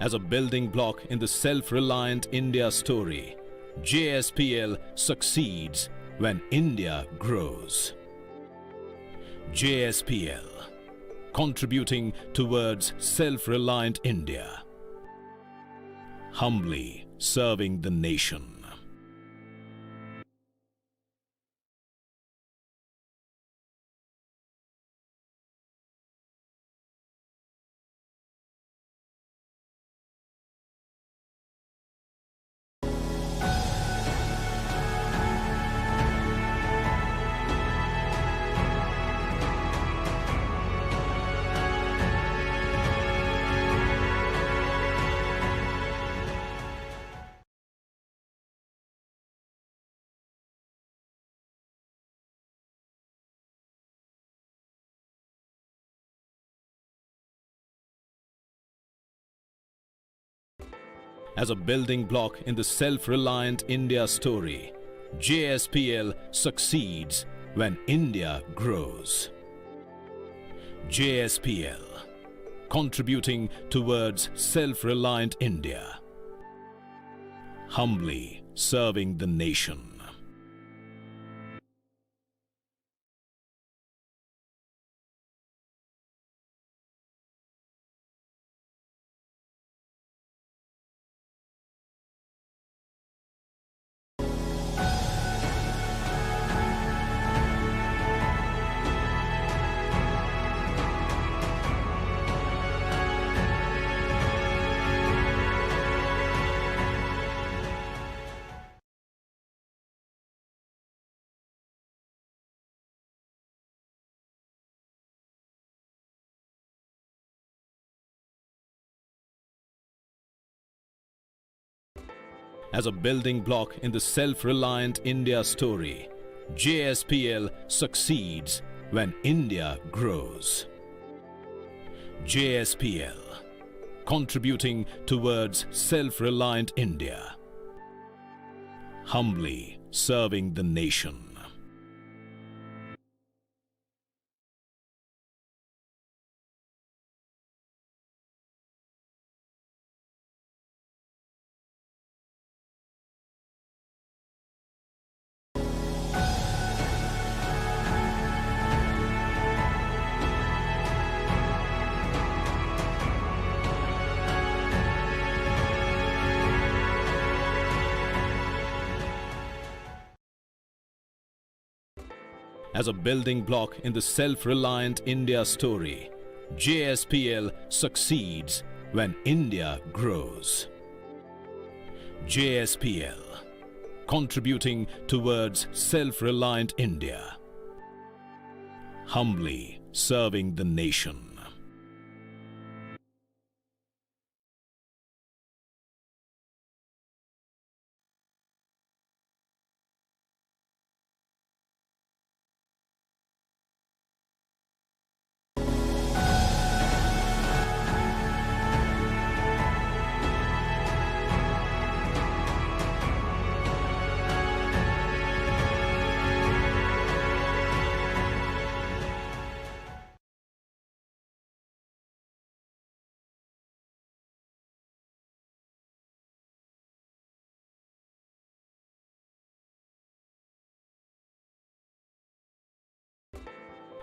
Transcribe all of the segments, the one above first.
As a building block in the self-reliant India story, JSPL succeeds when India grows. JSPL, contributing towards self-reliant India, humbly serving the nation. As a building block in the self-reliant India story, JSPL succeeds when India grows. JSPL, contributing towards self-reliant India, humbly serving the nation. As a building block in the self-reliant India story, JSPL succeeds when India grows. JSPL, contributing towards self-reliant India, humbly serving the nation. As a building block in the self-reliant India story, JSPL succeeds when India grows. JSPL, contributing towards self-reliant India, humbly serving the nation.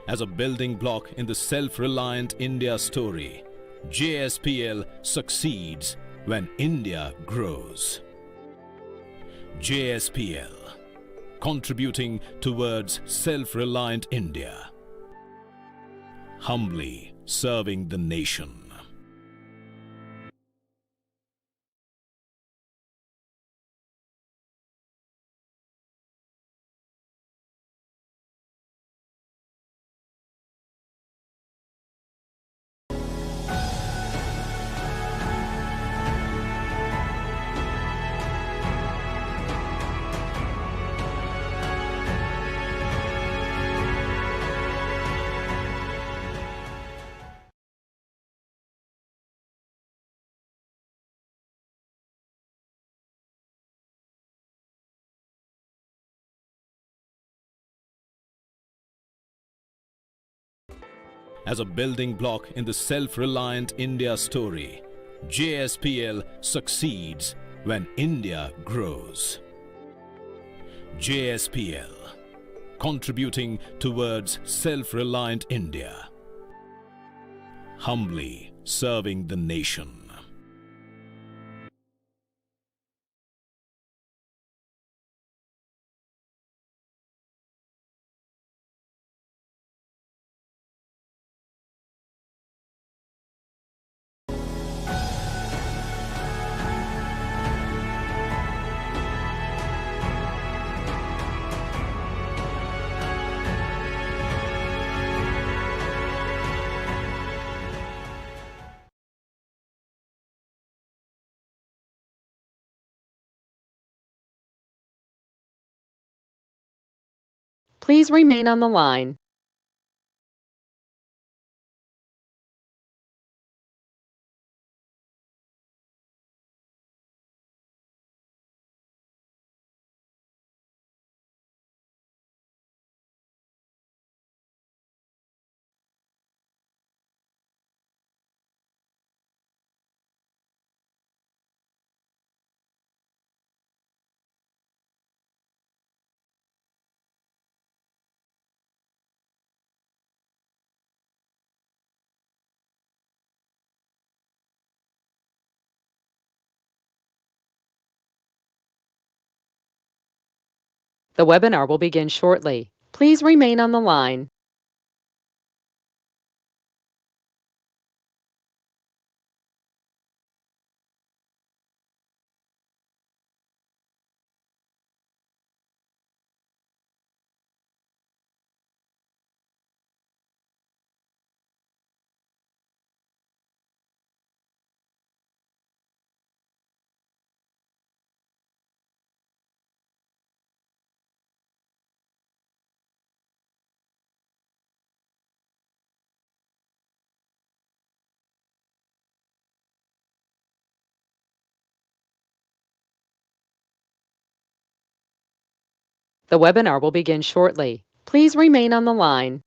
As a building block in the self-reliant India story, JSPL succeeds when India grows. JSPL, contributing towards self-reliant India, humbly serving the nation. As a building block in the self-reliant India story, JSPL succeeds when India grows. JSPL, contributing towards self-reliant India, humbly serving the nation. Please remain on the line. The webinar will begin shortly. Please remain on the line. The webinar will begin shortly. Please remain on the line.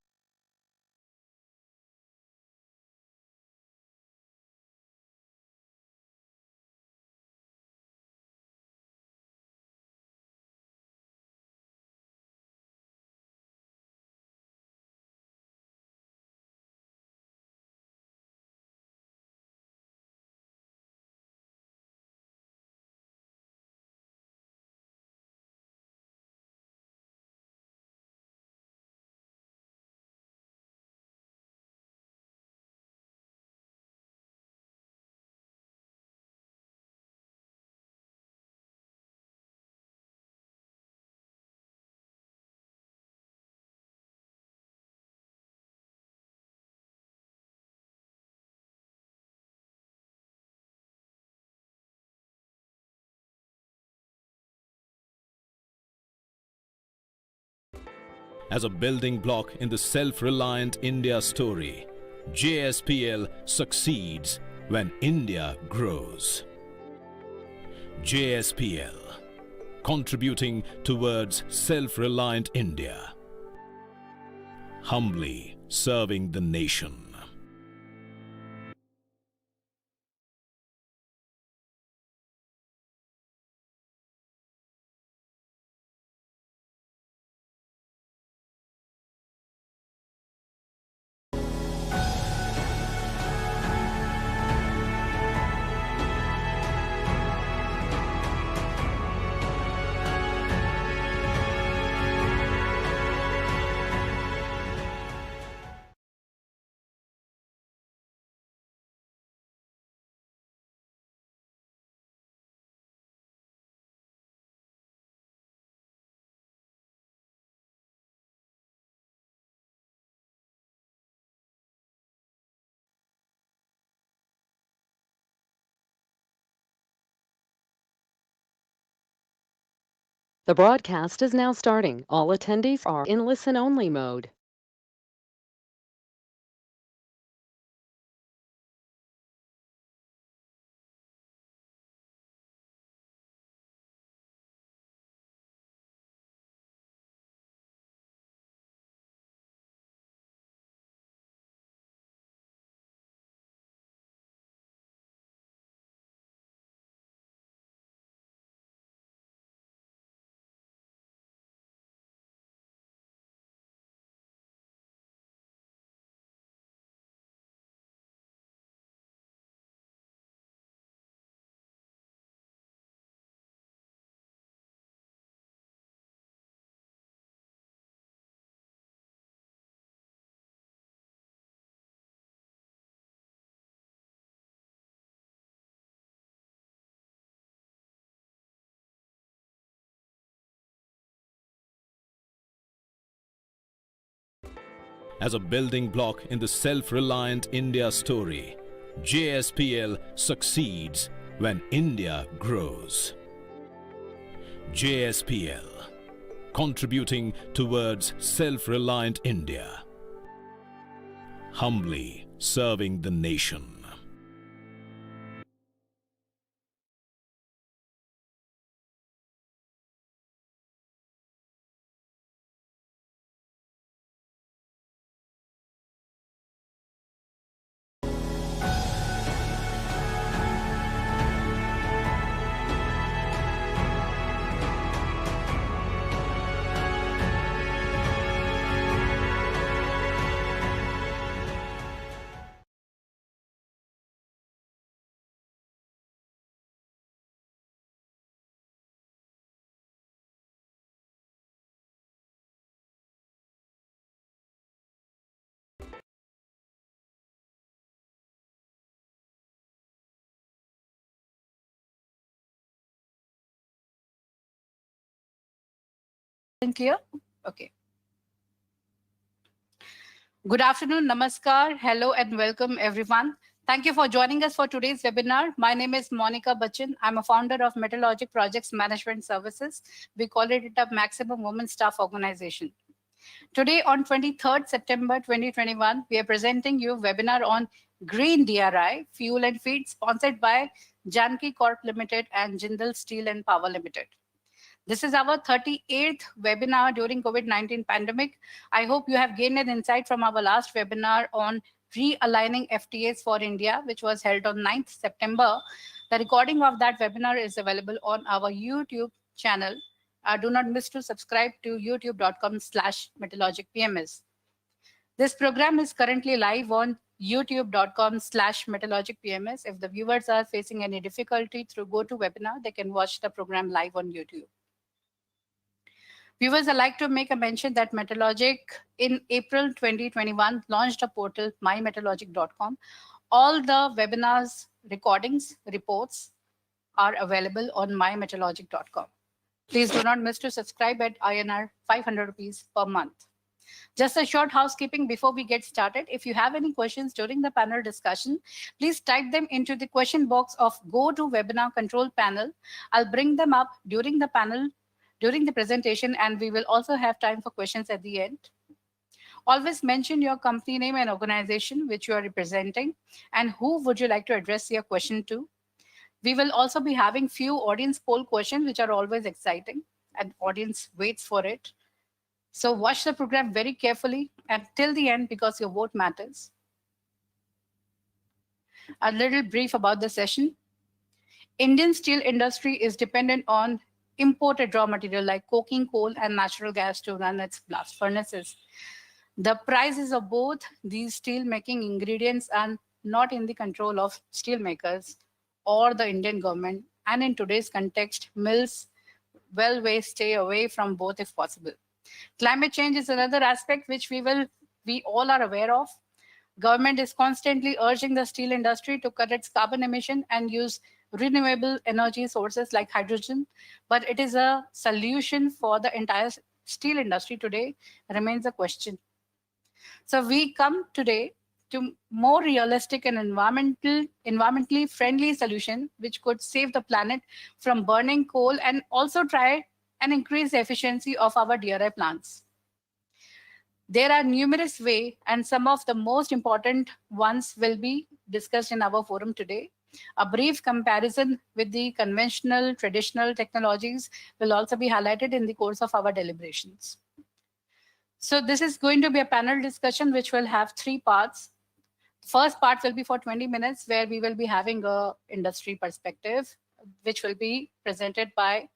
As a building block in the self-reliant India story, JSPL succeeds when India grows. JSPL, contributing towards self-reliant India, humbly serving the nation. The broadcast is now starting. All attendees are in listen-only mode. as a building block in the self-reliant India story. JSPL succeeds when India grows. JSPL, contributing towards self-reliant India, humbly serving the nation. Clear? Okay. Good afternoon, namaskar, hello and welcome everyone. Thank you for joining us for today's webinar. My name is Monica Bachchan. I'm a founder of Metalogic Projects Management Services. We call it a maximum women staff organization. Today on 23rd September 2021, we are presenting you a webinar on Green DRI, Fuel and Feed, sponsored by Janki Corp Limited and Jindal Steel and Power Limited. This is our 38th webinar during COVID-19 pandemic. I hope you have gained an insight from our last webinar on realigning FTAs for India, which was held on 9th September. The recording of that webinar is available on our YouTube channel. Do not miss to subscribe to youtube.com/Metalogic PMS. This program is currently live on youtube.com/Metalogic PMS. If the viewers are facing any difficulty through GoToWebinar, they can watch the program live on YouTube. Viewers, I'd like to make a mention that Metalogic in April 2021 launched a portal, mymetalogic.com. All the webinars, recordings, reports are available on mymetalogic.com. Please do not miss to subscribe at INR 500 rupees per month. Just a short housekeeping before we get started. If you have any questions during the panel discussion, please type them into the question box of GoToWebinar control panel. I'll bring them up during the panel, during the presentation, and we will also have time for questions at the end. Always mention your company name and organization which you are representing, and who would you like to address your question to. We will also be having few audience poll questions, which are always exciting, and audience waits for it. So watch the program very carefully and till the end because your vote matters. A little brief about the session. Indian steel industry is dependent on imported raw material like coking coal and natural gas to run its blast furnaces. The prices of both these steel making ingredients are not in the control of steel makers or the Indian government, and in today's context, mills stay away from both if possible. Climate change is another aspect which we all are aware of. Government is constantly urging the steel industry to cut its carbon emission and use renewable energy sources like hydrogen, but it is a solution for the entire steel industry today remains a question. So we come today to more realistic and environmentally friendly solution which could save the planet from burning coal and also try and increase the efficiency of our DRI plants. There are numerous ways, and some of the most important ones will be discussed in our forum today. A brief comparison with the conventional, traditional technologies will also be highlighted in the course of our deliberations. So this is going to be a panel discussion which will have three parts. First part will be for 20 minutes where we will be having a industry perspective, which will be presented by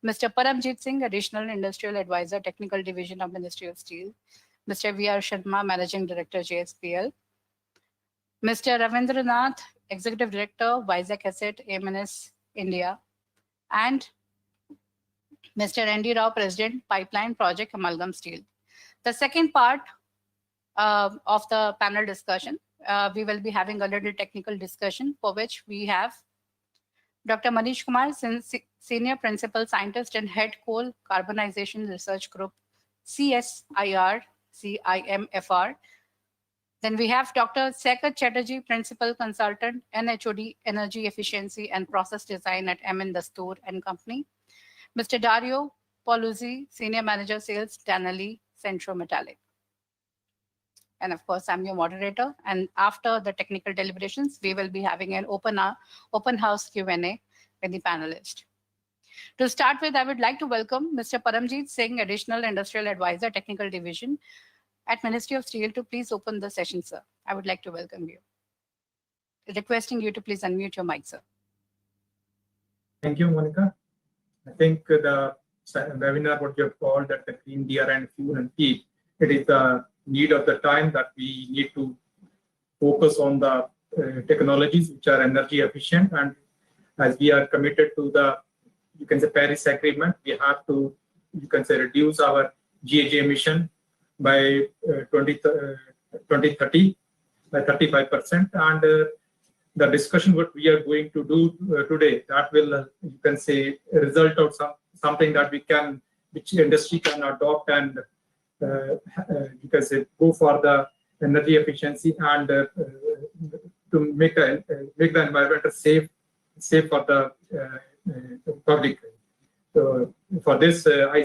Mr. Parmjeet Singh, Additional Industrial Advisor, Technical Division of Ministry of Steel, Mr. V.R. Sharma, Managing Director, JSPL, Mr. Ravindranath, Executive Director, Vizag Asset, AMNS, India, and Mr. N.D. Rao, President, Pipeline Project, Amalgam Steel. The second part of the panel discussion, we will be having a little technical discussion for which we have Dr. Manish Kumar, Senior Principal Scientist and Head Coal Carbonization Research Group, CSIR, CIMFR. Then we have Dr. Saikat Chatterjee, Principal Consultant, NHOD, Energy Efficiency and Process Design at Dastur and Company. Mr. Dario, Pauluzzi, Senior Manager Sales, Danieli, Centro Metallic. And of course, I'm your moderator. And after the technical deliberations, we will be having an open house Q&A with the panelists. To start with, I would like to welcome Mr. Parmjeet Singh, Additional Industrial Advisor, Technical Division at Ministry of Steel, to please open the session, sir. I would like to welcome you. Requesting you to please unmute your mic, sir. Thank you, Monica. I think the webinar, what you have called that the clean DRI and fuel and heat, it is the need of the time that we need to focus on the technologies which are energy efficient. And as we are committed to the, you can say, Paris Agreement, we have to, you can say, reduce our GHG emission by 2030 by 35%. And the discussion what we are going to do today, that will, you can say, result of something that we can, which industry can adopt and you can say go for the energy efficiency and to make the environment safe for the public. So for this, I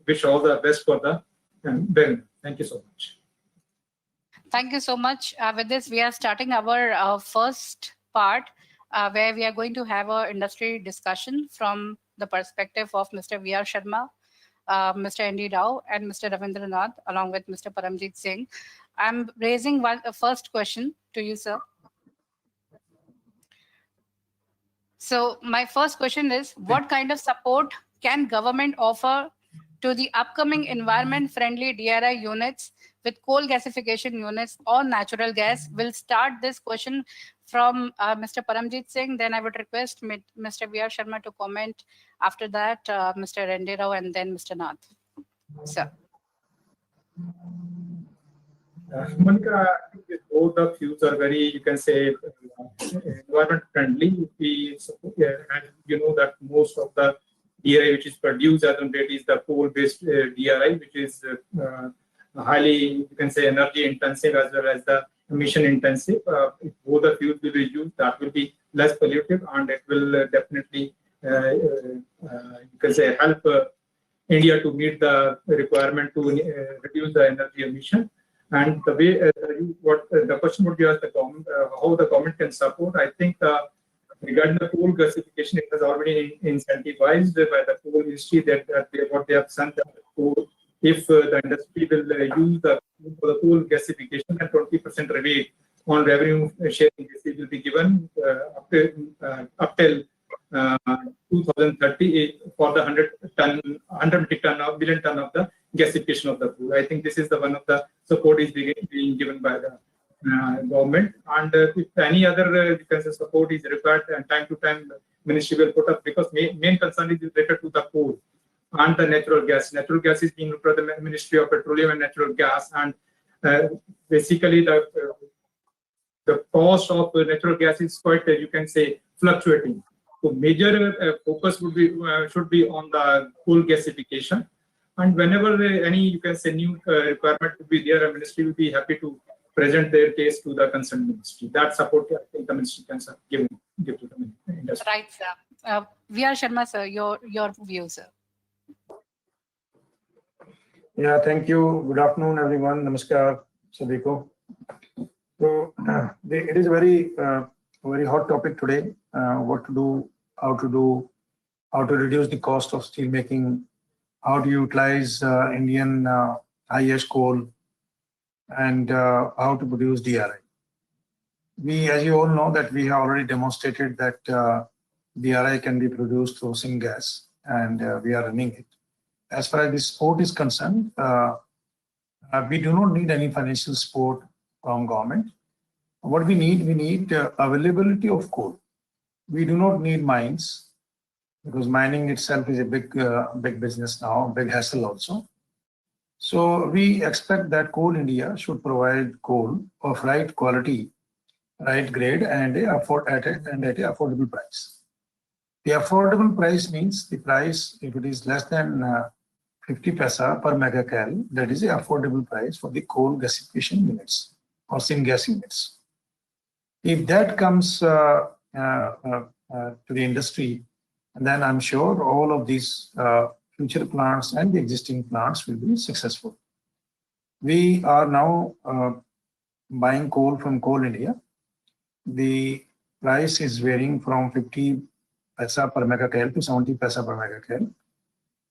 wish all the best for the webinar. Thank you so much. Thank you so much. With this, we are starting our first part where we are going to have an industry discussion from the perspective of Mr. V.R. Sharma, Mr. N.D. Rao, and Mr. Ravindranath, along with Mr. Parmjeet Singh. I'm raising a first question to you, sir. So my first question is, what kind of support can government offer to the upcoming environment-friendly DRI units with coal gasification units or natural gas? We'll start this question from Mr. Parmjeet Singh. Then I would request Mr. V.R. Sharma to comment. After that, Mr. N.D. Rao, and then Mr. Nath. Sir. Monica, I think both the fuels are very, you can say, environment friendly. And you know that most of the DRI which is produced as on date is the coal-based DRI, which is highly, you can say, energy intensive as well as the emission intensive. If both the fuels will be used, that will be less pollutive, and it will definitely, you can say, help India to meet the requirement to reduce the energy emission. And the way, the question would be asked the government, how the government can support. I think regarding the coal gasification, it has already incentivized by the coal industry that what they have sent. If the industry will use the coal gasification, and 20% rebate on revenue sharing will be given up till 2030 for the 100 billion ton of the gasification of the coal. I think this is the one of the support is being given by the government. And if any other support is required, and time to time ministry will put up, because main concern is related to the coal and the natural gas. Natural gas is being looked at the Ministry of Petroleum and Natural Gas, and basically the cost of natural gas is quite, you can say, fluctuating. So major focus would be should be on the coal gasification. And whenever any, you can say, new requirement would be there, a ministry will be happy to present their case to the concerned ministry. That support, I think, the ministry can give to the industry. Right, sir. V.R. Sharma, sir, your view, sir. Yeah, thank you. Good afternoon, everyone. Namaskar, Sabiko. So it is a very hot topic today. What to do, how to reduce the cost of steel making, how to utilize Indian high-ash coal, and how to produce DRI. We, as you all know, that we have already demonstrated that DRI can be produced through syngas, and we are running it. As far as the support is concerned, we do not need any financial support from government. What we need availability of coal. We do not need mines, because mining itself is a big business now, big hassle also. So we expect that Coal India should provide coal of right quality, right grade, and at an affordable price. The affordable price means the price, if it is less than 50 paisa per megacal. That is the affordable price for the coal gasification units or syngas units. If that comes to the industry, then I'm sure all of these future plants and the existing plants will be successful. We are now buying coal from Coal India. The price is varying from 50 paisa per megacal to 70 paisa per megacal.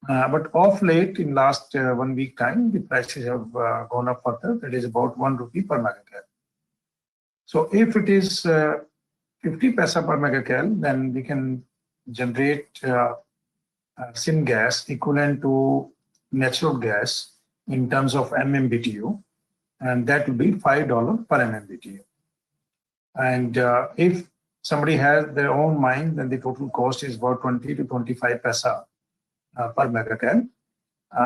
But of late, in last 1 week time, the prices have gone up further. That is about 1 rupee per megacal. So if it is 50 paisa per megacal, then we can generate syngas equivalent to natural gas in terms of MMBTU, and that will be $5 per MMBTU. And if somebody has their own mine, then the total cost is about 20 to 25 paisa per megacal.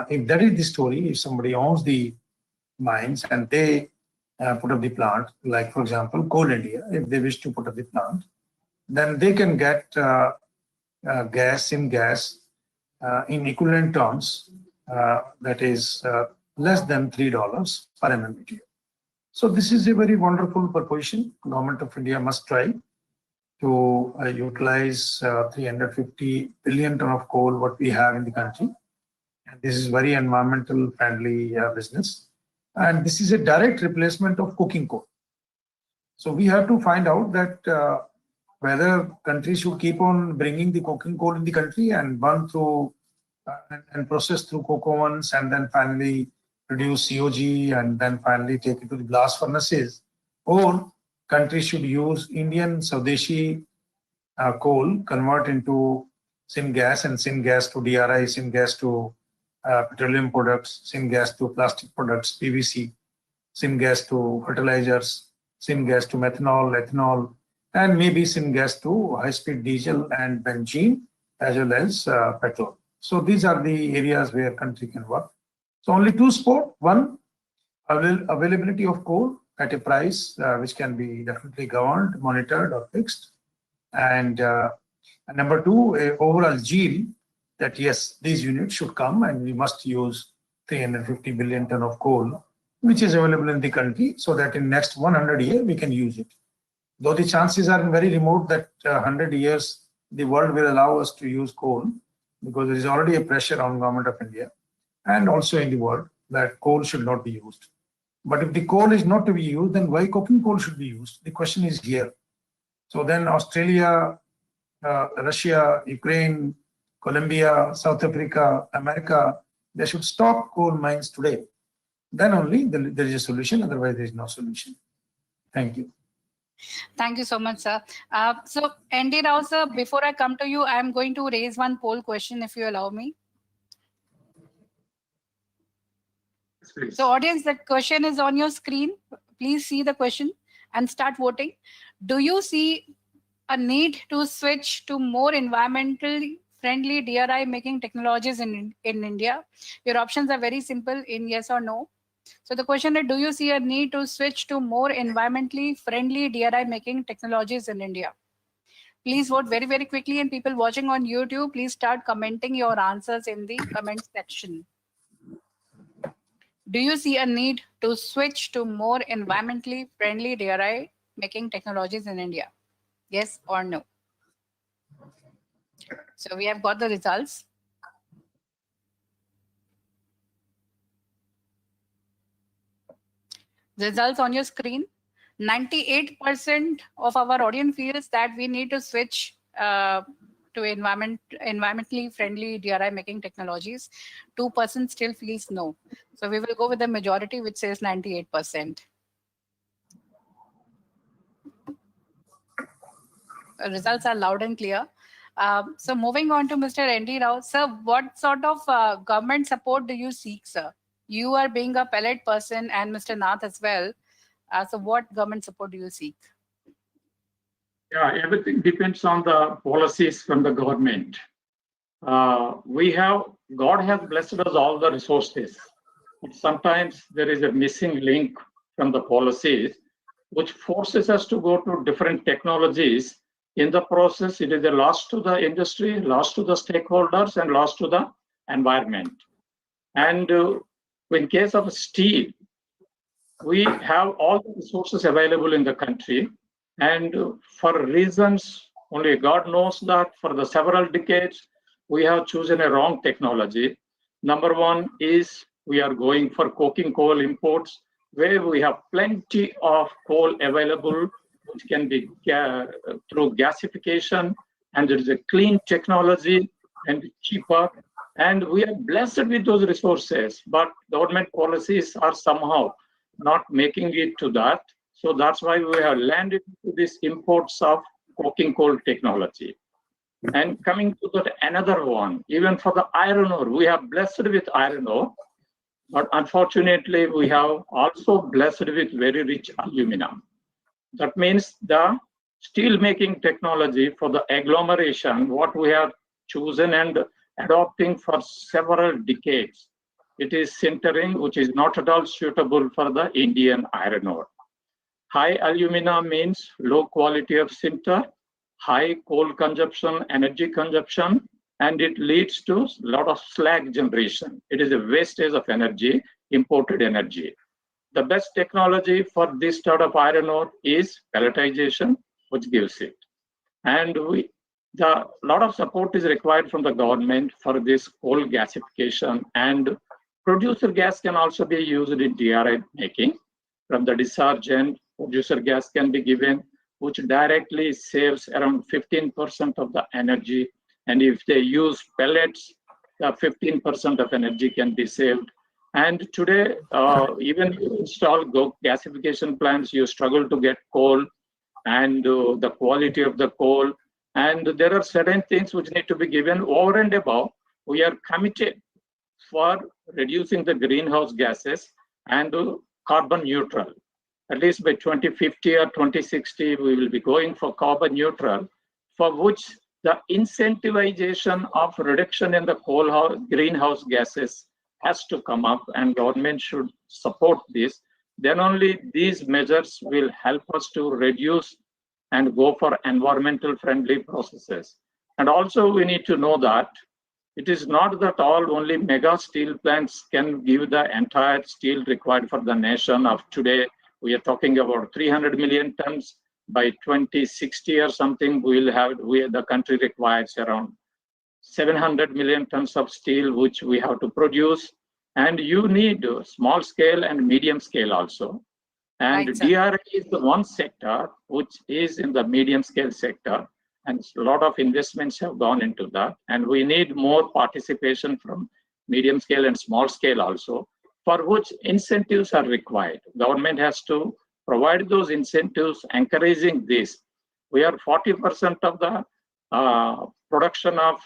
If that is the story, if somebody owns the mines and they put up the plant, like for example, Coal India, if they wish to put up the plant, then they can get gas, syngas in equivalent terms, that is less than $3 per MMBTU. So this is a very wonderful proposition. Government of India must try to utilize 350 billion ton of coal what we have in the country. And this is very environmental friendly business. And this is a direct replacement of coking coal. So we have to find out that whether countries should keep on bringing the coking coal in the country and burn through and process through coke ovens and then finally produce COG and then finally take it to the blast furnaces, or countries should use Indian Swadeshi coal, convert into syngas and syngas to DRI, syngas to petroleum products, syngas to plastic products, PVC, syngas to fertilizers, syngas to methanol, ethanol, and maybe syngas to high-speed diesel and benzene, as well as petrol. So these are the areas where country can work. So only two sport: one, availability of coal at a price which can be definitely governed, monitored, or fixed, and number two, a overall yield that yes, these units should come and we must use 350 billion ton of coal, which is available in the country, so that in next 100 years we can use it. Though the chances are very remote that 100 years the world will allow us to use coal, because there is already a pressure on Government of India and also in the world that coal should not be used. But if the coal is not to be used, then why coking coal should be used? The question is here. So then Australia, Russia, Ukraine, Colombia, South Africa, America, they should stop coal mines today. Then only there is a solution, otherwise there is no solution. Thank you. Thank you so much, sir. So, ND Rao, sir, before I come to you, I am going to raise one poll question, if you allow me. Please. So, audience, the question is on your screen. Please see the question and start voting. Do you see a need to switch to more environmentally friendly DRI making technologies in India? Your options are very simple in yes or no. So the question is, do you see a need to switch to more environmentally friendly DRI making technologies in India? Please vote very, very quickly, and people watching on YouTube, please start commenting your answers in the comment section. Do you see a need to switch to more environmentally friendly DRI making technologies in India? Yes or no? So we have got the results. Results on your screen. 98% of our audience feels that we need to switch to environmentally friendly DRI making technologies. 2% still feels no. So we will go with the majority, which says 98%. Results are loud and clear. So moving on to Mr. ND Rao. Sir, what sort of government support do you seek, sir? You are being a pellet person and Mr. Nath as well. So what government support do you seek? Yeah, everything depends on the policies from the government. God has blessed us all the resources. But sometimes there is a missing link from the policies, which forces us to go to different technologies. In the process, it is a loss to the industry, loss to the stakeholders, and loss to the environment. And in case of steel, we have all the resources available in the country. And for reasons only God knows that for the several decades, we have chosen a wrong technology. Number one is we are going for coking coal imports, where we have plenty of coal available, which can be through gasification, and it is a clean technology and cheaper. And we are blessed with those resources, but government policies are somehow not making it to that. So that's why we have landed to these imports of coking coal technology. And coming to that another one, even for the iron ore, we are blessed with iron ore, but unfortunately we have also blessed with very rich aluminum. That means the steel making technology for the agglomeration, what we have chosen and adopting for several decades, it is sintering, which is not at all suitable for the Indian iron ore. High alumina means low quality of sinter, high coal consumption, energy consumption, and it leads to a lot of slag generation. It is a wastage of energy, imported energy. The best technology for this sort of iron ore is pelletization, which gives it. And a lot of support is required from the government for this coal gasification, and producer gas can also be used in DRI making. From the discharge end, producer gas can be given, which directly saves around 15% of the energy. And if they use pellets, the 15% of energy can be saved. And today, even you install gasification plants, you struggle to get coal and the quality of the coal. And there are certain things which need to be given over and above. We are committed for reducing the greenhouse gases and carbon neutral. At least by 2050 or 2060, we will be going for carbon neutral, for which the incentivization of reduction in the greenhouse gases has to come up, and government should support this. Then only these measures will help us to reduce and go for environmental friendly processes. And also we need to know that it is not that all only mega steel plants can give the entire steel required for the nation of today. We are talking about 300 million tons. By 2060 or something, the country requires around 700 million tons of steel, which we have to produce. And you need small scale and medium scale also. And Right, DRI is the one sector which is in the medium scale sector. And a lot of investments have gone into that. And we need more participation from medium scale and small scale also, for which incentives are required. Government has to provide those incentives, encouraging this. We are 40% of the production of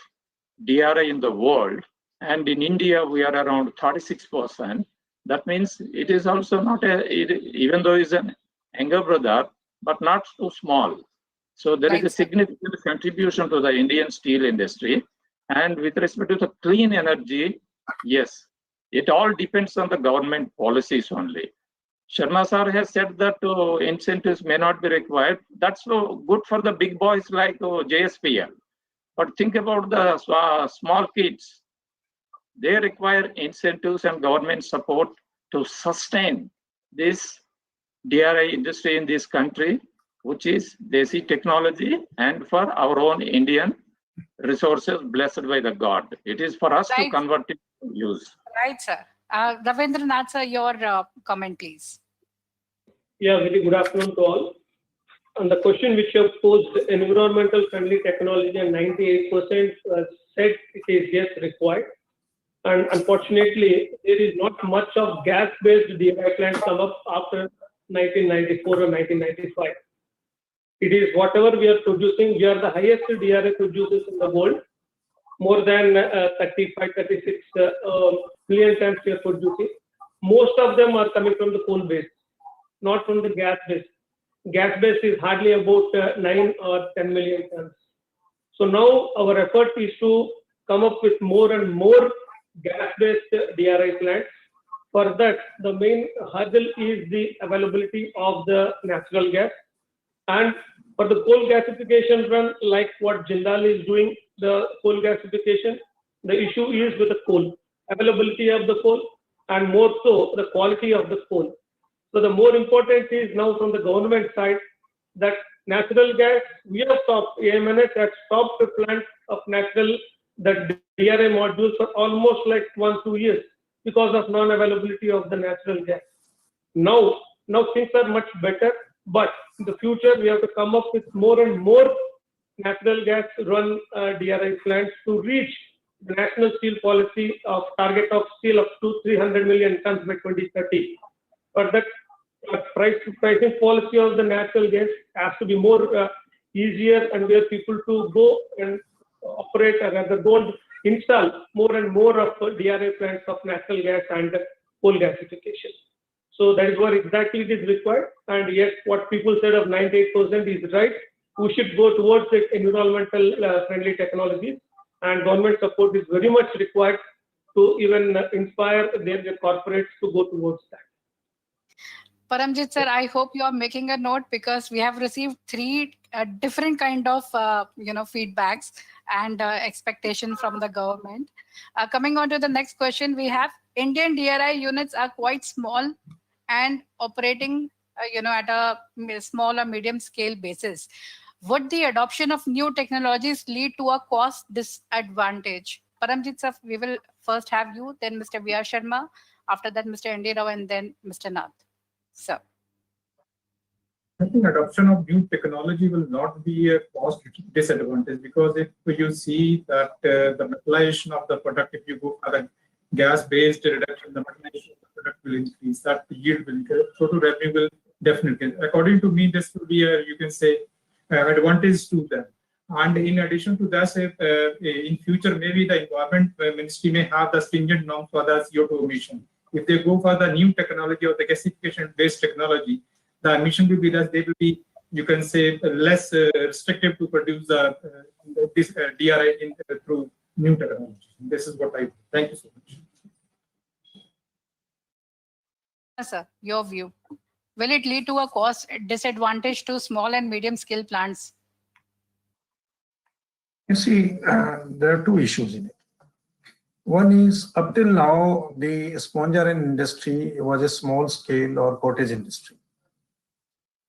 DRI in the world. And in India, we are around 36%. That means it is also not even though it's an younger brother, but not too small. So there is a significant contribution to the Indian steel industry. And with respect to the clean energy, yes, it all depends on the government policies only. Sharma sir has said that incentives may not be required. That's good for the big boys like JSPL. But think about the small kids. They require incentives and government support to sustain this DRI industry in this country, which is Desi technology, and for our own Indian resources blessed by the God. It is for us to convert it to use. Right, sir. Ravindranath, sir, your comment, please. Yeah, very good afternoon to all. On the question which you have posed, environmental friendly technology, and 98% said it is yes required. And unfortunately, there is not much of gas-based DRI plants come up after 1994 or 1995. It is whatever we are producing. We are the highest DRI producers in the world. More than 35, 36 million tons we are producing. Most of them are coming from the coal base, not from the gas base. Gas base is hardly about 9 or 10 million tons. So now our effort is to come up with more and more gas-based DRI plants. For that, the main hurdle is the availability of the natural gas. And for the coal gasification run, like what Jindal is doing, the coal gasification, the issue is with the coal. availability of the coal and more so the quality of the coal. So the more important is now from the government side that natural gas, we have stopped, AMNS has stopped the plant of the DRI modules for almost like 1-2 years because of non-availability of the natural gas. Now things are much better, but in the future we have to come up with more and more natural gas run DRI plants to reach the national steel policy of target of steel up to 300 million tons by 2030. But that pricing policy of the natural gas has to be more easier, and where people to go and operate or rather don't install more and more of DRI plants of natural gas and coal gasification. So that is what exactly it is required. And yes, what people said of 98% is right. We should go towards the environmental friendly technologies, and government support is very much required to even inspire their corporates to go towards that. Parmjeet sir, I hope you are making a note because we have received 3 different kind of feedbacks and expectation from the government. Coming on to the next question, we have Indian DRI units are quite small and operating at a small or medium scale basis. Would the adoption of new technologies lead to a cost disadvantage? Parmjeet sir, we will first have you, then Mr. V.R. Sharma, after that Mr. N.D. Rao, and then Mr. Nath. So, I think adoption of new technology will not be a cost disadvantage, because if you see that the metallization of the product, if you go for the gas-based reduction, the metallization of the product will increase, that yield will increase, total revenue will definitely. According to me, this will be a, you can say, advantage to them. And in addition to that, in future, maybe the environment ministry may have the stringent norm for the CO2 emission. If they go for the new technology or the gasification-based technology, the emission will be less. They will be, you can say, less restrictive to produce this DRI through new technology. This is what I. Thank you so much. Yes, sir, your view. Will it lead to a cost disadvantage to small and medium scale plants? You see, there are 2 issues in it. One is, up till now, the sponge iron industry was a small scale or cottage industry.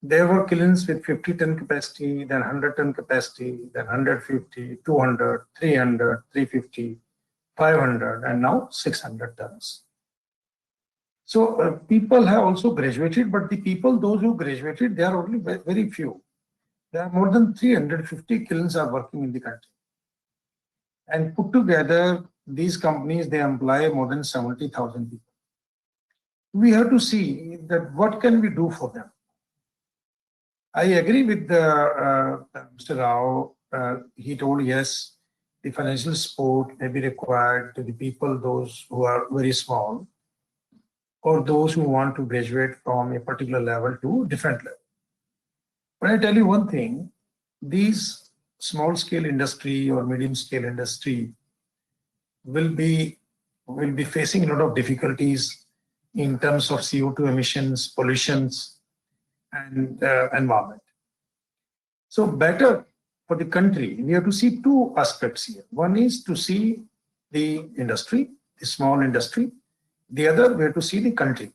There were kilns with 50 ton capacity, then 100 ton capacity, then 150, 200, 300, 350, 500, and now 600 tons. So people have also graduated, but the people, those who graduated, they are only very few. There are more than 350 kilns are working in the country. And put together, these companies, they employ more than 70,000 people. We have to see that what can we do for them. I agree with Mr. Rao. He told, yes, the financial support may be required to the people, those who are very small, or those who want to graduate from a particular level to a different level. But I tell you one thing, these small scale industry or medium scale industry will be facing a lot of difficulties in terms of CO2 emissions, pollutions, and environment. So better for the country, we have to see 2 aspects here. One is to see the industry, the small industry. The other, we have to see the country.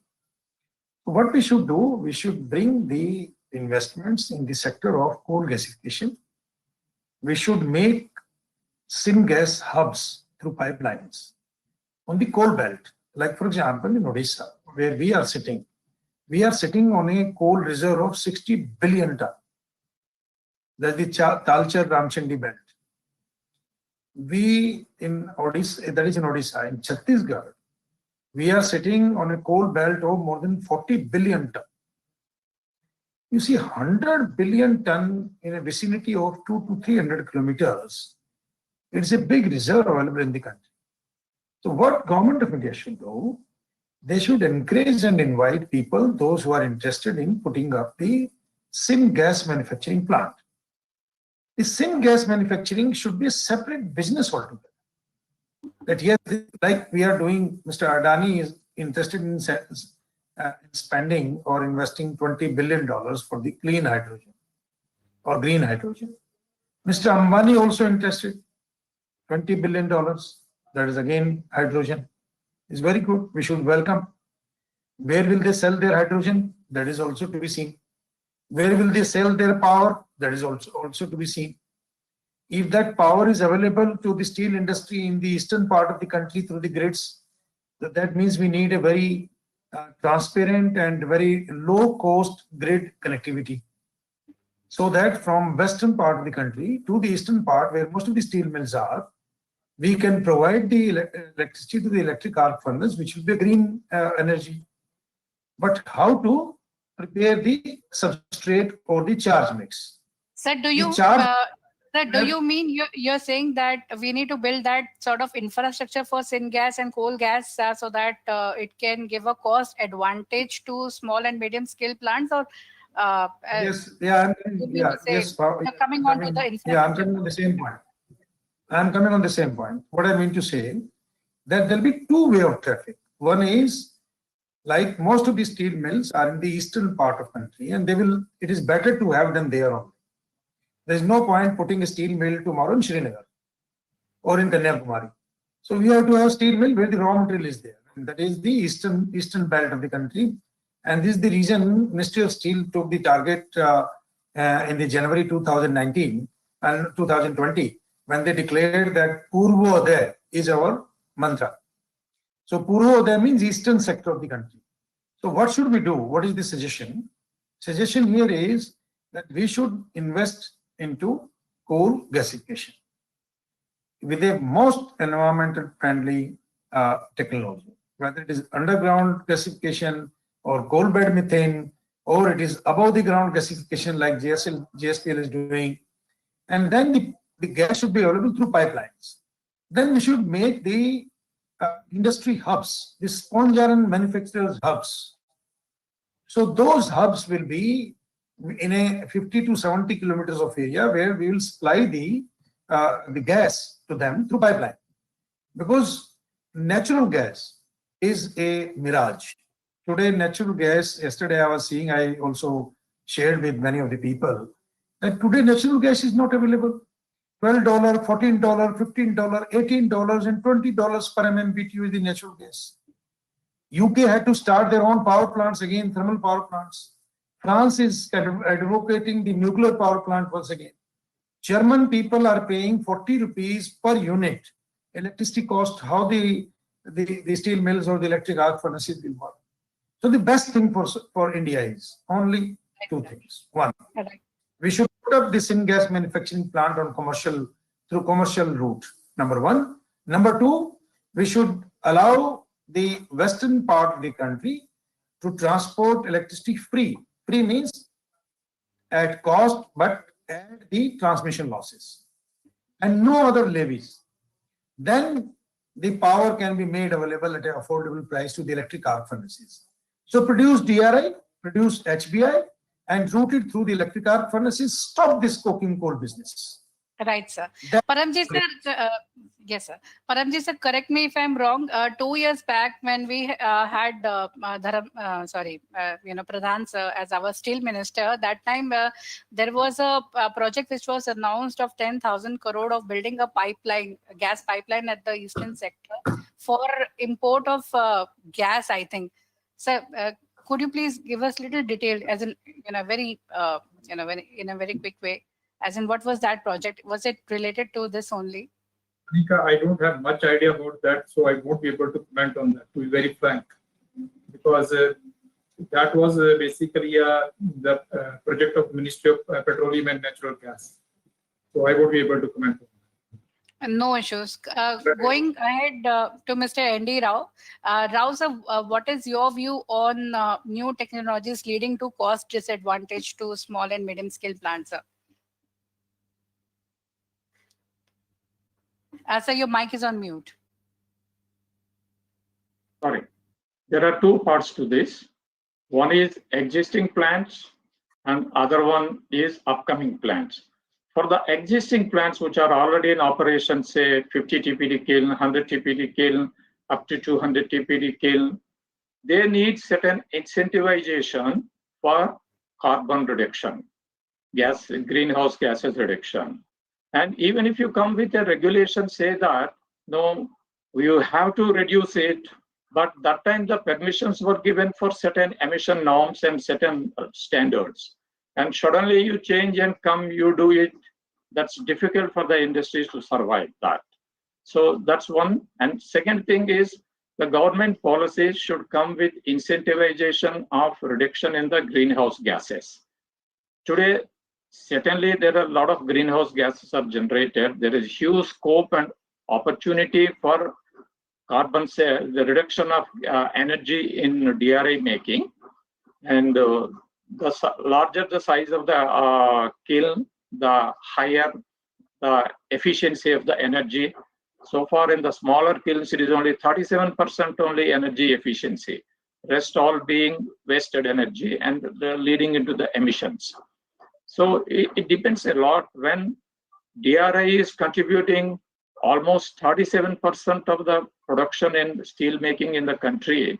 What we should do, we should bring the investments in the sector of coal gasification. We should make syngas hubs through pipelines on the coal belt. Like, for example, in Odisha, where we are sitting on a coal reserve of 60 billion ton. That's the Talcher-Ramchandi belt. We in Odisha, that is in Odisha, in Chhattisgarh, we are sitting on a coal belt of more than 40 billion ton. You see, 100 billion ton in a vicinity of 200 to 300 kilometers. It's a big reserve available in the country. So what government of India should do, they should encourage and invite people, those who are interested in putting up the syngas manufacturing plant. The syngas manufacturing should be a separate business altogether. That yes, like we are doing, Mr. Adani is interested in spending or investing $20 billion for the clean hydrogen or green hydrogen. Mr. Ambani also interested, $20 billion. That is again hydrogen. It's very good. We should welcome. Where will they sell their hydrogen? That is also to be seen. Where will they sell their power? That is also to be seen. If that power is available to the steel industry in the eastern part of the country through the grids, that means we need a very transparent and very low cost grid connectivity. So that from western part of the country to the eastern part where most of the steel mills are, we can provide the electricity to the electric arc furnace, which will be a green energy. But how to prepare the substrate or the charge mix? Sir, do you mean you're saying that we need to build that sort of infrastructure for syngas and coal gas so that it can give a cost advantage to small and medium scale plants, or yes, yeah, yes. Coming on to the infrastructure. Yeah, I'm coming on the same point. I'm coming on the same point. What I mean to say that there'll be two way of traffic. One is like most of the steel mills are in the eastern part of country, and it is better to have them there only. There is no point putting a steel mill tomorrow in Srinagar or in Kanyakumari. So we have to have steel mill where the raw material is there. And that is the eastern belt of the country. And this is the reason Ministry of Steel took the target in the January 2019 and 2020 when they declared that Purvodaya is our mantra. So Purvodaya means eastern sector of the country. So what should we do? What is the suggestion? Suggestion here is that we should invest into coal gasification with a most environmental friendly technology, whether it is underground gasification or coal bed methane, or it is above the ground gasification like JSPL is doing. And then the gas should be available through pipelines. Then we should make the industry hubs, the sponge iron manufacturers hubs. So those hubs will be in a 50 to 70 kilometers of area where we will supply the gas to them through pipeline. Because natural gas is a mirage. Today, natural gas, yesterday I was seeing, I also shared with many of the people, that today natural gas is not available. $12, $14, $15, $18, and $20 per MMBTU is the natural gas. UK had to start their own power plants again, thermal power plants. France is advocating the nuclear power plant once again. German people are paying 40 rupees per unit electricity cost, how the steel mills or the electric arc furnaces will work. So the best thing for India is only two things. One, we should put up this syngas manufacturing plant on through commercial route. Number one. Number two, we should allow the western part of the country to transport electricity free. Free means at cost, but at the transmission losses and no other levies. Then the power can be made available at an affordable price to the electric arc furnaces. So produce DRI, produce HBI, and route it through the electric arc furnaces. Stop this coking coal business. Right, sir. Parmjeet sir, yes, sir. Parmjeet sir, correct me if I'm wrong. 2 years back, when we had Pradhan sir as our steel minister, that time there was a project which was announced of 10,000 crore of building a pipeline, gas pipeline at the eastern sector for import of gas, I think. Sir, could you please give us little detail, as in very quick way? As in, what was that project? Was it related to this only? Anika, I don't have much idea about that, so I won't be able to comment on that, to be very frank. Because that was basically the project of Ministry of Petroleum and Natural Gas. So I won't be able to comment on that. No issues. Going ahead to Mr. N.D. Rao. Rao, sir, what is your view on new technologies leading to cost disadvantage to small and medium scale plants, sir? Sir, your mic is on mute. Sorry. There are two parts to this. One is existing plants and other one is upcoming plants. For the existing plants which are already in operation, say 50 TPD kiln, 100 TPD kiln, up to 200 TPD kiln, they need certain incentivization for carbon reduction, greenhouse gases reduction. And even if you come with a regulation, say that, no, you have to reduce it But that time the permissions were given for certain emission norms and certain standards. And suddenly you change and come, you do it. That's difficult for the industries to survive that. So that's one. And second thing is the government policies should come with incentivization of reduction in the greenhouse gases. Today, certainly there are a lot of greenhouse gases are generated. There is huge scope and opportunity for carbon the reduction of energy in DRI making. And the larger the size of the kiln, the higher the efficiency of the energy. So far in the smaller kilns, it is only 37% only energy efficiency, rest all being wasted energy and leading into the emissions. So it depends a lot. When DRI is contributing almost 37% of the production in steel making in the country,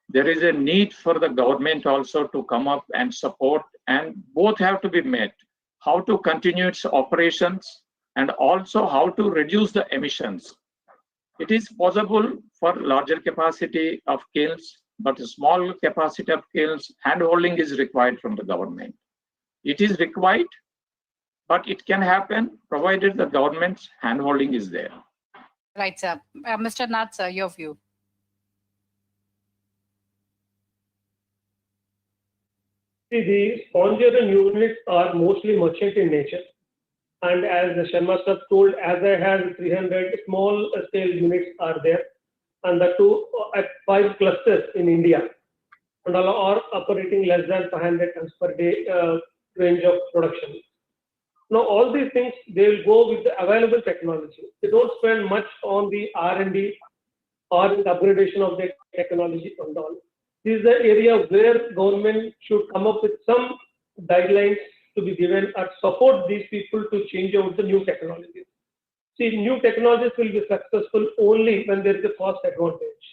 there is a need for the government also to come up and support, and both have to be met. How to continue its operations and also how to reduce the emissions. It is possible for larger capacity of kilns, but a small capacity of kilns, hand-holding is required from the government. It is required, but it can happen provided the government's hand-holding is there. Right, sir. Mr. Nath, sir, your view. See, the sponge-iron units are mostly merchant in nature. And as Sharma sir told, as I have 300 small scale units are there, and the two at 5 clusters in India, and all are operating less than 500 tons per day range of production. Now, all these things, they will go with the available technology. They don't spend much on the R&D or in the upgradation of the technology and all. This is the area where government should come up with some guidelines to be given or support these people to change out the new technologies. See, new technologies will be successful only when there is a cost advantage.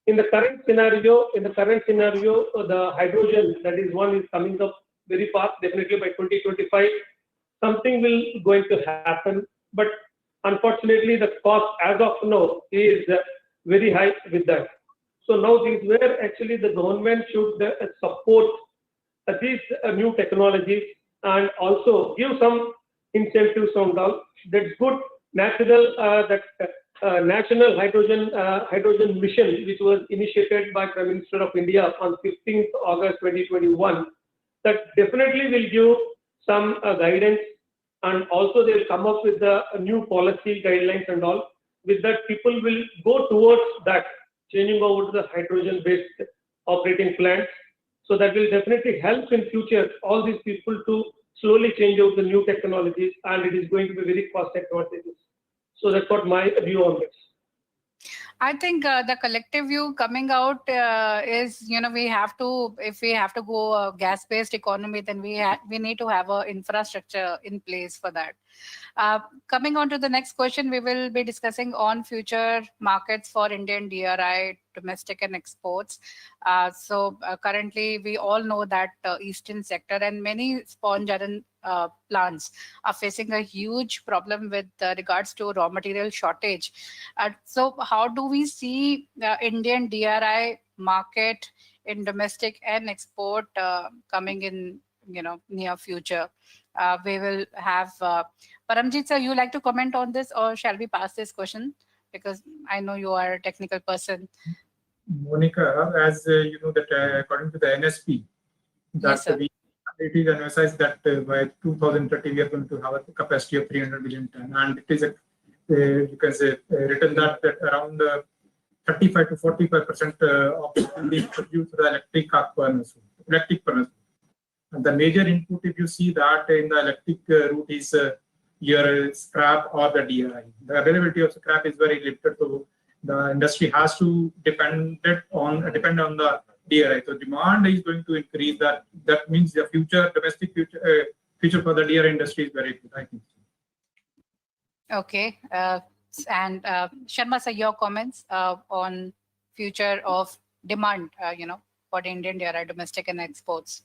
In the current scenario, the hydrogen, that is one, is coming up very fast, definitely by 2025. Something will going to happen, but unfortunately, the cost as of now is very high with that. So now this is where actually the government should support these new technologies and also give some incentives on all. That's good. National hydrogen mission, which was initiated by Prime Minister of India on 15th August 2021, that definitely will give some guidance, and also they will come up with the new policy guidelines and all. With that, people will go towards that, changing over to the hydrogen-based operating plants. So that will definitely help in future all these people to slowly change out the new technologies, and it is going to be very cost advantageous. So that's what my view on this. I think the collective view coming out is, we have to, if we have to go a gas-based economy, then we need to have an infrastructure in place for that. Coming on to the next question, we will be discussing on future markets for Indian DRI, domestic and exports. Currently, we all know that eastern sector and many sponge iron plants are facing a huge problem with regards to raw material shortage. So how do we see the Indian DRI market in domestic and export coming in, near future? We will have Parmjeet sir, you like to comment on this, or shall we pass this question? Because I know you are a technical person. Monica, as you know that according to the NSP, that Yes, it is emphasized that by 2030 we are going to have a capacity of 300 million ton, and it is you can say written that around 35 to 45% of will be produced through the electric arc furnace. And the major input, if you see that in the electric route, is your scrap or the DRI. The availability of scrap is very limited, so the industry has to depend on the DRI. So demand is going to increase. That means the domestic future for the DRI industry is very good, I think. Okay. And Sharma sir, your comments on future of demand, for the Indian DRI, domestic and exports.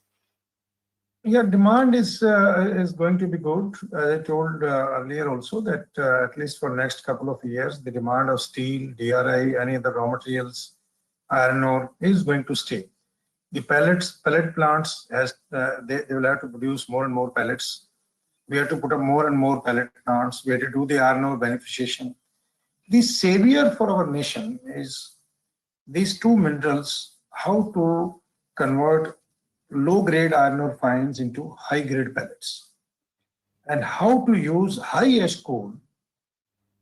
Yeah, demand is going to be good. As I told earlier also that at least for next couple of years, the demand of steel, DRI, any other raw materials iron ore is going to stay. The pellet plants they will have to produce more and more pellets. We have to put up more and more pellet plants. We have to do the iron ore beneficiation. The savior for our nation is these two minerals, how to convert low-grade iron ore fines into high-grade pellets, and how to use high-ash coal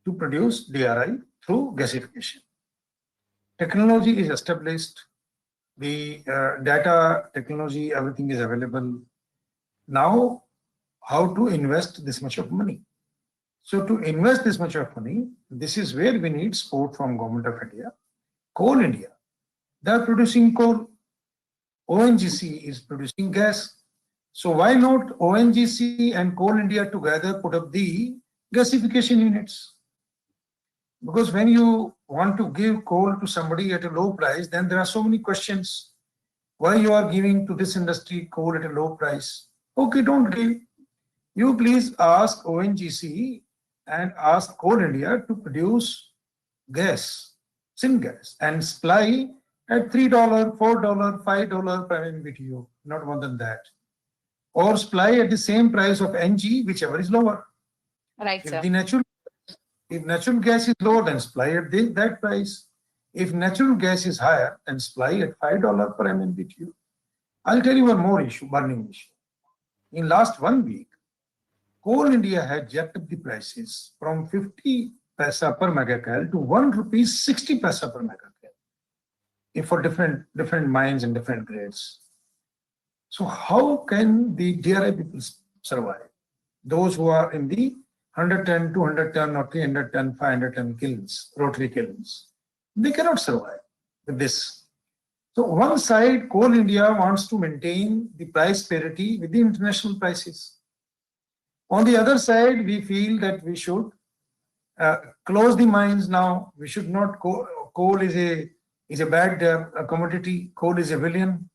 to produce DRI through gasification. Technology is established. The data technology, everything is available. Now, how to invest this much of money? So to invest this much of money, this is where we need support from Government of India. Coal India, they are producing coal. ONGC is producing gas. So why not ONGC and Coal India together put up the gasification units? Because when you want to give coal to somebody at a low price, then there are so many questions. Why you are giving to this industry coal at a low price? Okay, don't give. You please ask ONGC and ask Coal India to produce gas, syngas, and supply at $3, $4, $5 per MMBTU, not more than that. Or supply at the same price of NG, whichever is lower. Right, sir. If natural gas is lower, then supply at that price. If natural gas is higher, then supply at $5 per MMBTU. I'll tell you one more issue, burning issue. In last 1 week, Coal India had jacked up the prices from 50 paisa per megacal to 1 rupee 60 paisa per megacal for different mines and different grades. So how can the DRI people survive? Those who are in the 100 ton, 200 ton, or 300 ton, 500 ton kilns, rotary kilns, they cannot survive with this. So one side, Coal India wants to maintain the price parity with the international prices. On the other side, we feel that we should close the mines now. We should not. Coal is a bad commodity. Coal is a villain.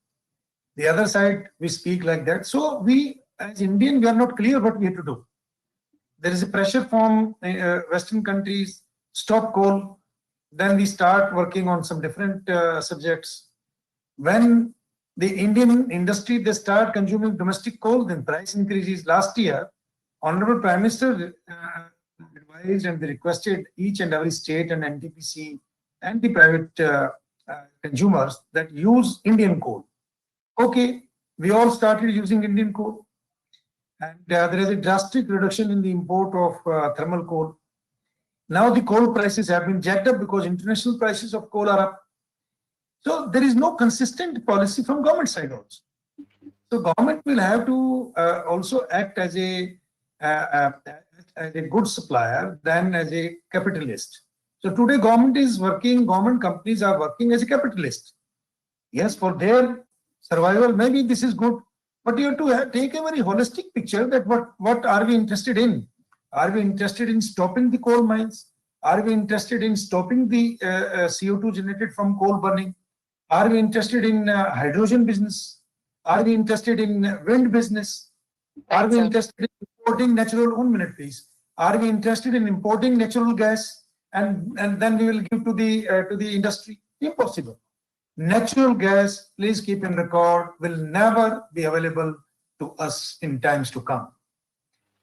The other side, we speak like that. So we, as Indian, we are not clear what we have to do. There is a pressure from Western countries, stop coal. Then we start working on some different subjects. When the Indian industry, they start consuming domestic coal, then price increases. Last year, Honorable Prime Minister advised and they requested each and every state and NTPC and the private consumers that use Indian coal. Okay, we all started using Indian coal. And there is a drastic reduction in the import of thermal coal. Now the coal prices have been jacked up because international prices of coal are up. So there is no consistent policy from government side also. So government will have to also act as a good supplier than as a capitalist. So today government is working, government companies are working as a capitalist. Yes, for their survival, maybe this is good, but you have to take a very holistic picture that what are we interested in? Are we interested in stopping the coal mines? Are we interested in stopping the CO2 generated from coal burning? Are we interested in hydrogen business? Are we interested in wind business? Are we interested in importing natural, 1 minute please. Are we interested in importing natural gas and then we will give to the industry? Impossible. Natural gas, please keep in record, will never be available to us in times to come.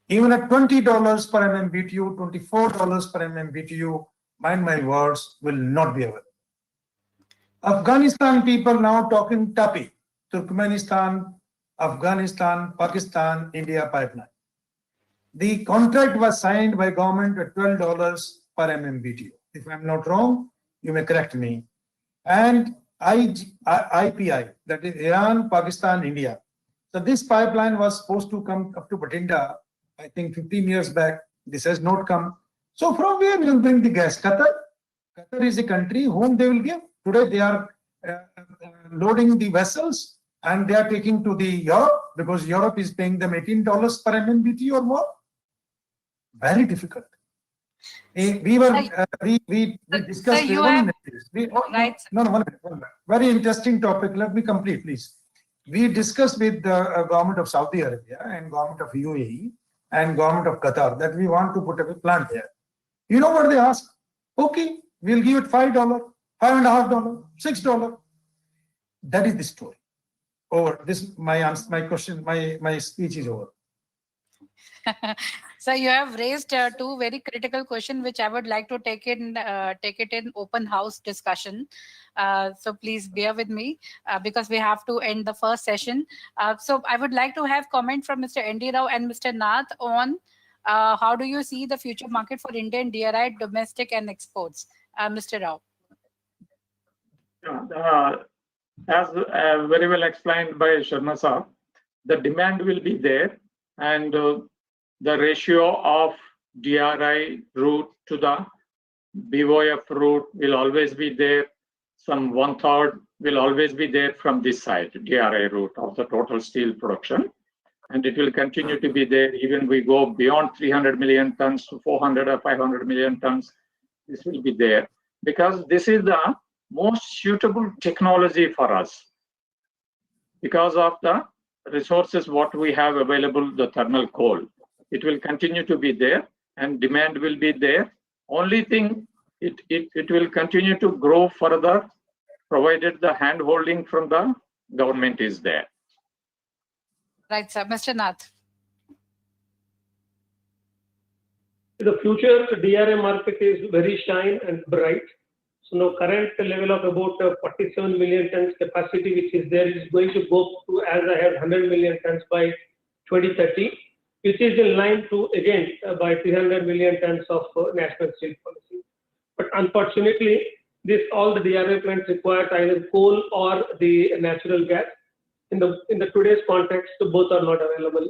Even at $20 per MMBTU, $24 per MMBTU, mind my words, will not be available. Afghanistan people now talking TAPI, Turkmenistan, Afghanistan, Pakistan, India pipeline. The contract was signed by government at $12 per MMBTU. If I'm not wrong, you may correct me. And IPI, that is Iran, Pakistan, India. So this pipeline was supposed to come up to Bathinda, I think 15 years back. This has not come. So from where will bring the gas? Qatar? Qatar is a country whom they will give. Today they are loading the vessels and they are taking to the Europe because Europe is paying them $18 per MMBTU or more. Very difficult. We discussed one minute. Very interesting topic. Let me complete, please. We discussed with the government of Saudi Arabia and government of UAE and government of Qatar that we want to put up a plant there. You know what they ask? Okay, we'll give it $5, $5.50. $6. That is the story. Over. This my question, my speech is over. So you have raised two very critical questions, which I would like to take it in open house discussion. So please bear with me because we have to end the first session. So I would like to have comment from Mr. N.D. Rao and Mr. Nath on how do you see the future market for Indian DRI, domestic and exports? Mr. Rao. As very well explained by Sharma sir, the demand will be there, and the ratio of DRI route to the BOF route will always be there. Some 1/3 will always be there from this side, DRI route of the total steel production. And it will continue to be there even we go beyond 300 million tons to 400 or 500 million tons. This will be there because this is the most suitable technology for us because of the resources what we have available, the thermal coal. It will continue to be there and demand will be there. Only thing, it will continue to grow further provided the hand holding from the government is there. Right, sir. Mr. Nath. The future DRI market is very shine and bright. So now current level of about 47 million tons capacity which is there is going to go to, as I have, 100 million tons by 2030, which is in line to again by 300 million tons of national steel policy. But unfortunately, all the DRI plants require either coal or the natural gas. In the today's context, both are not available.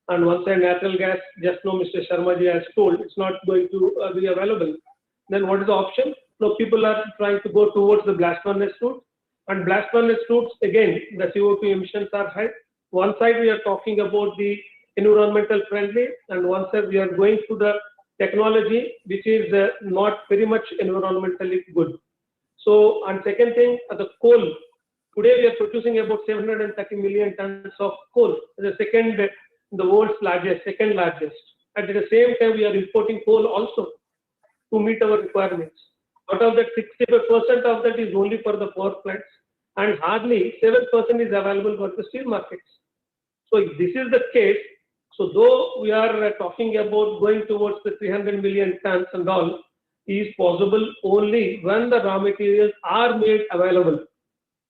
And once a natural gas, just now Mr. Sharma ji has told, it's not going to be available. Then what is the option? So people are trying to go towards the blast furnace route. And blast furnace routes, again, the CO2 emissions are high. One side we are talking about the environmental friendly, and one side we are going to the technology which is not very much environmentally good. So, and second thing, the coal. Today we are producing about 730 million tons of coal, the world's largest, second largest. At the same time, we are importing coal also to meet our requirements. Out of that, 65% of that is only for the power plants, and hardly 7% is available for the steel markets. So if this is the case, so though we are talking about going towards the 300 million tons and all, is possible only when the raw materials are made available.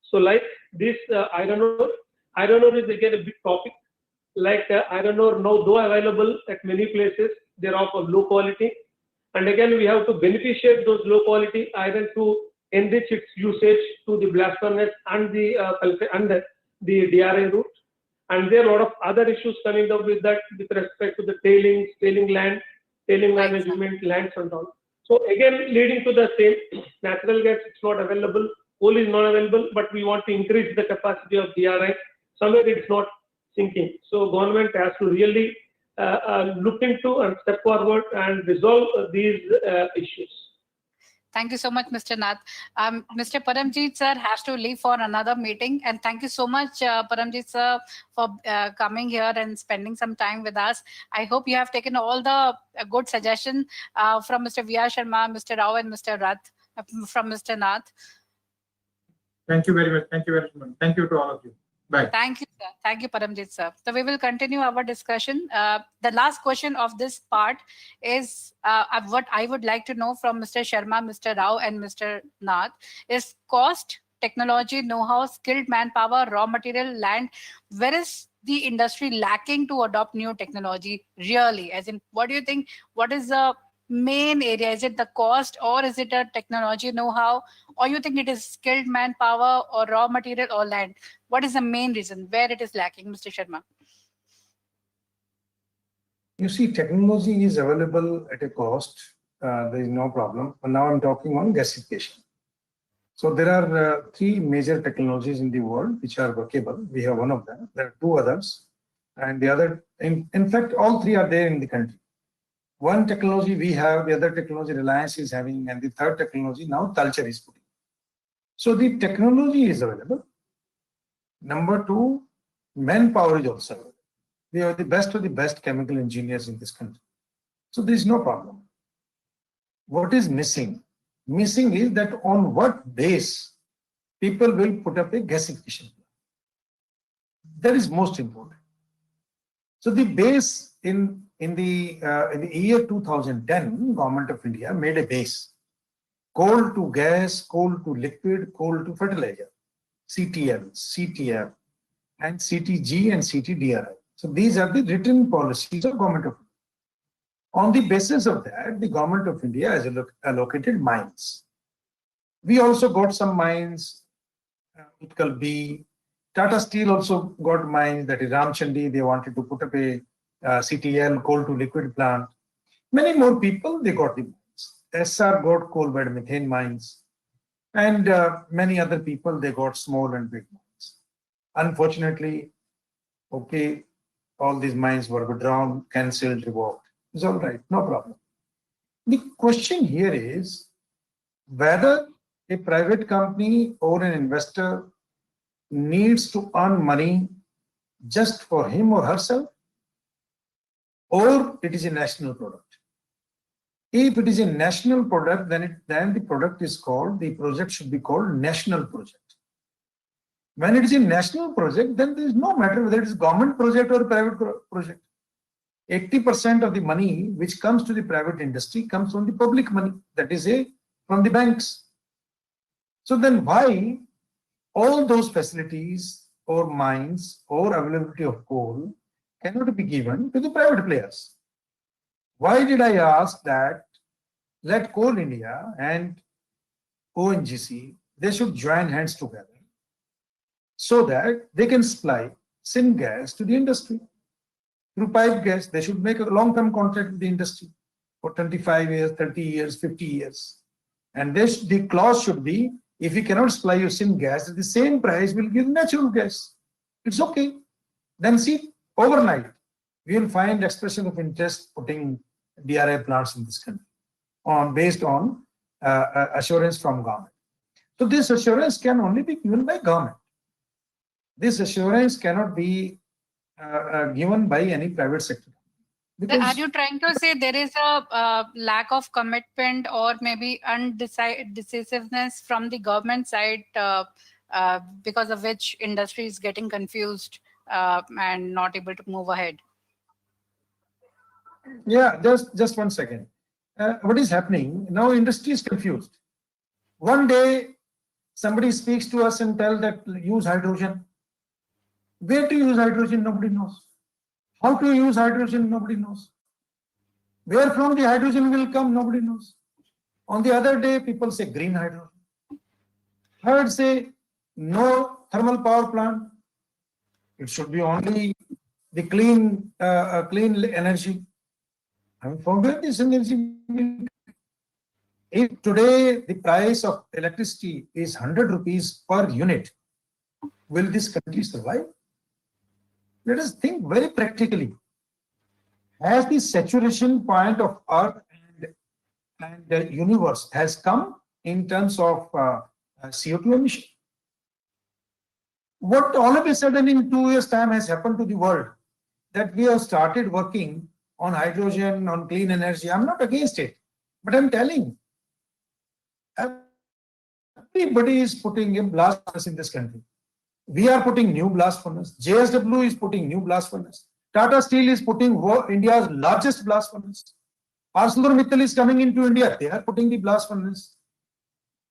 So like this iron ore is again a big topic. Like iron ore now though available at many places, they're of low quality. And again, we have to beneficiate those low quality iron to enrich its usage to the blast furnace and the DRI route. And there are a lot of other issues coming up with that with respect to the tailing land, tailing management, lands and all. So again, leading to the same, natural gas is not available, coal is not available, but we want to increase the capacity of DRI. Somewhere it's not sinking. So government has to really look into and step forward and resolve these issues. Thank you so much, Mr. Nath. Mr. Parmjeet sir has to leave for another meeting, and thank you so much, Parmjeet sir, for coming here and spending some time with us. I hope you have taken all the good suggestions from Mr. V.R. Sharma, Mr. Rao, and Mr. Rath from Mr. Nath. Thank you very much. Thank you very much. Thank you to all of you. Bye. Thank you, sir. Thank you, Parmjeet sir. So we will continue our discussion. The last question of this part is what I would like to know from Mr. Sharma, Mr. Rao, and Mr. Nath is cost, technology, know-how, skilled manpower, raw material, land. Where is the industry lacking to adopt new technology really? As in, what do you think? What is the main area? Is it the cost, or is it a technology know-how, or you think it is skilled manpower or raw material or land? What is the main reason where it is lacking, Mr. Sharma? You see, technology is available at a cost. There is no problem. But now I'm talking on gasification. So there are three major technologies in the world which are workable. We have one of them. There are two others, and the other. In fact, all three are there in the country. One technology we have, the other technology Reliance is having, and the third technology now Talcher is putting. So the technology is available. Number two, manpower is also available. We have the best of the best chemical engineers in this country. So there is no problem. What is missing? Missing is that on what base people will put up a gasification plant. That is most important. So the base in the year 2010, Government of India made a base: coal to gas, coal to liquid, coal to fertilizer, CTL, CTF, and CTG and CTDRI. So these are the written policies of Government of India. On the basis of that, the Government of India has allocated mines. We also got some mines, Utkal B. Tata Steel also got mines, that is Ramchandi. They wanted to put up a CTL, coal to liquid plant. Many more people, they got the mines. SR got coal bed methane mines. And many other people, they got small and big mines. Unfortunately, okay, all these mines were withdrawn, cancelled, revoked. It's all right, no problem. The question here is whether a private company or an investor needs to earn money just for him or herself, or it is a national product. If it is a national product, then the product is called, the project should be called national project. When it is a national project, then there is no matter whether it is government project or private project. 80% of the money which comes to the private industry comes from the public money, that is from the banks. So then why all those facilities or mines or availability of coal cannot be given to the private players? Why did I ask that let Coal India and ONGC, they should join hands together so that they can supply syngas to the industry? Through pipe gas, they should make a long-term contract with the industry for 25 years, 30 years, 50 years. And the clause should be, if we cannot supply you syngas at the same price, we'll give natural gas. It's okay. Then see, overnight, we will find expression of interest putting DRI plants in this country based on assurance from government. So this assurance can only be given by government. This assurance cannot be given by any private sector. Are you trying to say there is a lack of commitment or maybe undecisiveness from the government side because of which industry is getting confused and not able to move ahead? Yeah, just 1 second. What is happening now? Industry is confused. One day, somebody speaks to us and tells that use hydrogen. Where to use hydrogen, nobody knows. How to use hydrogen, nobody knows. Where from the hydrogen will come, nobody knows. On the other day, people say green hydrogen. Third say no thermal power plant. It should be only the clean energy. I mean, from where this energy will? If today the price of electricity is 100 rupees per unit, will this country survive? Let us think very practically. As the saturation point of Earth and the universe has come in terms of CO2 emission, what all of a sudden in 2 years' time has happened to the world, that we have started working on hydrogen, on clean energy. I'm not against it, but I'm telling, everybody is putting a blast furnace in this country. We are putting new blast furnace. JSW is putting new blast furnace. Tata Steel is putting India's largest blast furnace. ArcelorMittal is coming into India. They are putting the blast furnace.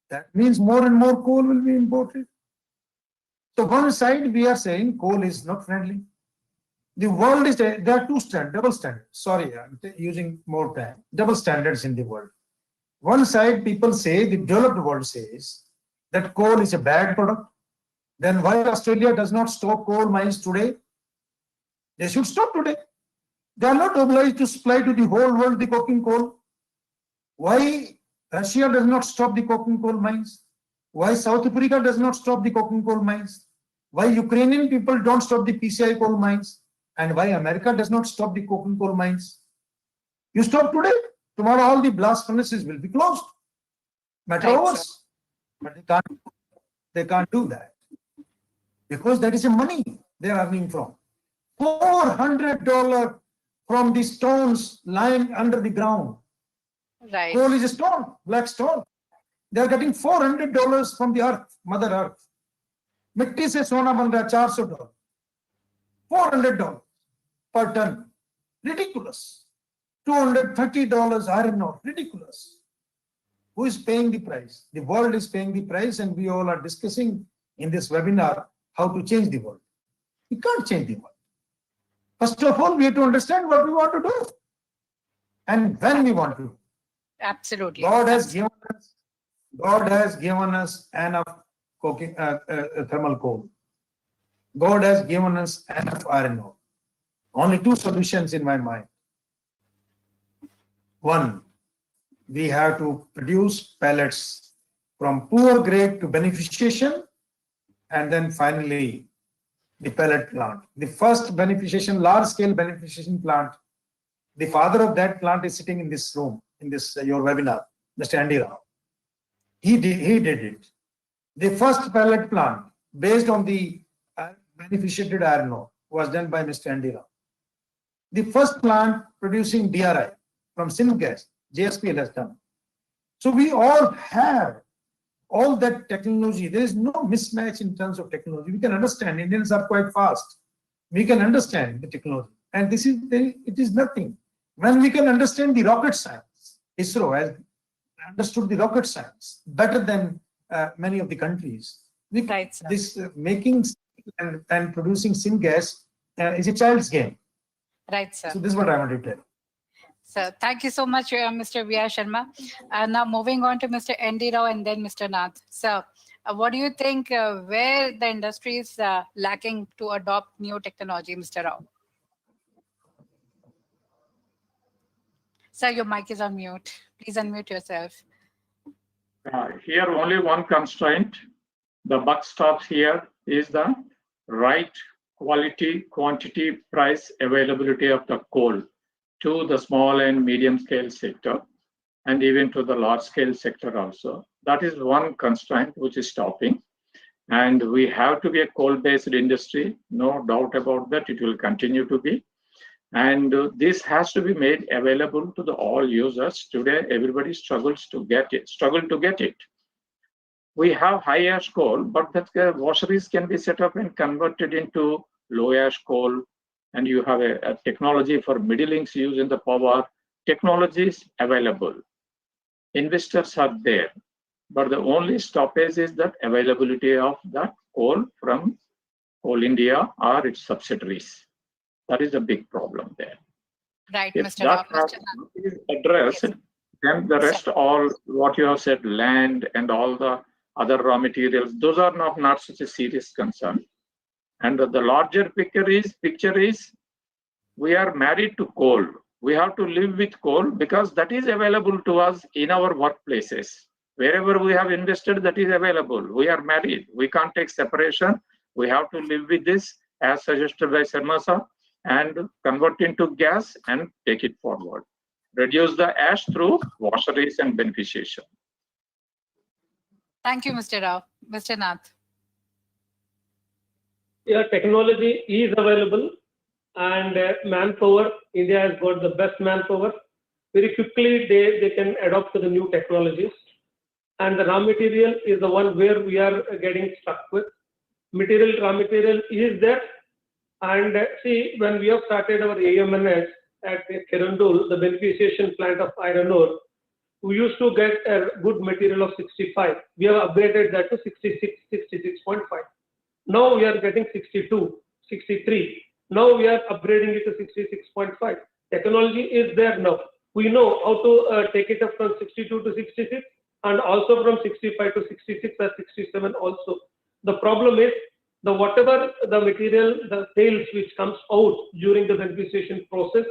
That means more and more coal will be imported. So one side we are saying coal is not friendly. The world is, there are double standards. Sorry, I'm using more time. Double standards in the world. One side people say, the developed world says that coal is a bad product. Then why Australia does not stop coal mines today? They should stop today. They are not obliged to supply to the whole world the coking coal. Why Russia does not stop the coking coal mines? Why South Africa does not stop the coking coal mines? Why Ukrainian people don't stop the PCI coal mines? And why America does not stop the coking coal mines? You stop today, tomorrow all the blast furnaces will be closed. Matter of hours. But they can't do that. Because that is a money they are earning from. $400 from the stones lying under the ground. Right. Coal is a stone, black stone. They are getting $400 from the earth, Mother Earth. मिट्टी से सोना बन रहा है $400, $400 per ton. Ridiculous. $230 iron ore. Ridiculous. Who is paying the price? The world is paying the price, and we all are discussing in this webinar how to change the world. We can't change the world. First of all, we have to understand what we want to do and when we want to. Absolutely. God has given us enough thermal coal. God has given us enough iron ore. Only two solutions in my mind. One, we have to produce pellets from poor grade to beneficiation, and then finally the pellet plant. The first beneficiation, large-scale beneficiation plant, the father of that plant is sitting in this room, in this your webinar, Mr. Andy Rao. He did it. The first pellet plant based on the beneficiated iron ore was done by Mr. Andy Rao. The first plant producing DRI from syngas, JSPL has done. So we all have all that technology. There is no mismatch in terms of technology. We can understand. Indians are quite fast. We can understand the technology, and it is nothing. When we can understand the rocket science, ISRO has understood the rocket science better than many of the countries. Right, this making and producing syngas is a child's game. Right, sir. So this is what I wanted to tell you. So thank you so much, Mr. V.R. Sharma. Now moving on to Mr. N.D. Rao and then Mr. Nath. So what do you think where the industry is lacking to adopt new technology, Mr. Rao? Sir, your mic is on mute. Please unmute yourself. Here only one constraint. The buck stops here is the right quality, quantity, price, availability of the coal to the small and medium scale sector, and even to the large scale sector also. That is one constraint which is stopping. And we have to be a coal-based industry, no doubt about that. It will continue to be. And this has to be made available to the all users. Today, everybody struggles to get it. We have high ash coal, but that washeries can be set up and converted into low ash coal. And you have a technology for middlings used in the power. Technology is available. Investors are there. But the only stoppage is that availability of that coal from Coal India or its subsidiaries. That is a big problem there. Right, If Mr. Rao. that is addressed, Yes. then the rest, all what you have said, land and all the other raw materials, those are not such a serious concern. And the larger picture is we are married to coal. We have to live with coal because that is available to us in our workplaces. Wherever we have invested, that is available. We are married. We can't take separation. We have to live with this as suggested by Sharma sir, and convert into gas and take it forward. Reduce the ash through washeries and beneficiation. Thank you, Mr. Rao. Mr. Nath. Yeah, technology is available, and manpower, India has got the best manpower. Very quickly, they can adopt to the new technologies. And the raw material is the one where we are getting stuck with. Raw material is there. And see, when we have started our AMNS at Kirandul, the beneficiation plant of iron ore, we used to get a good material of 65. We have upgraded that to 66, 66.5. Now we are getting 62, 63. Now we are upgrading it to 66.5. Technology is there now. We know how to take it up from 62 to 66 and also from 65 to 66 or 67 also. The problem is whatever the material, the sales which comes out during the beneficiation process,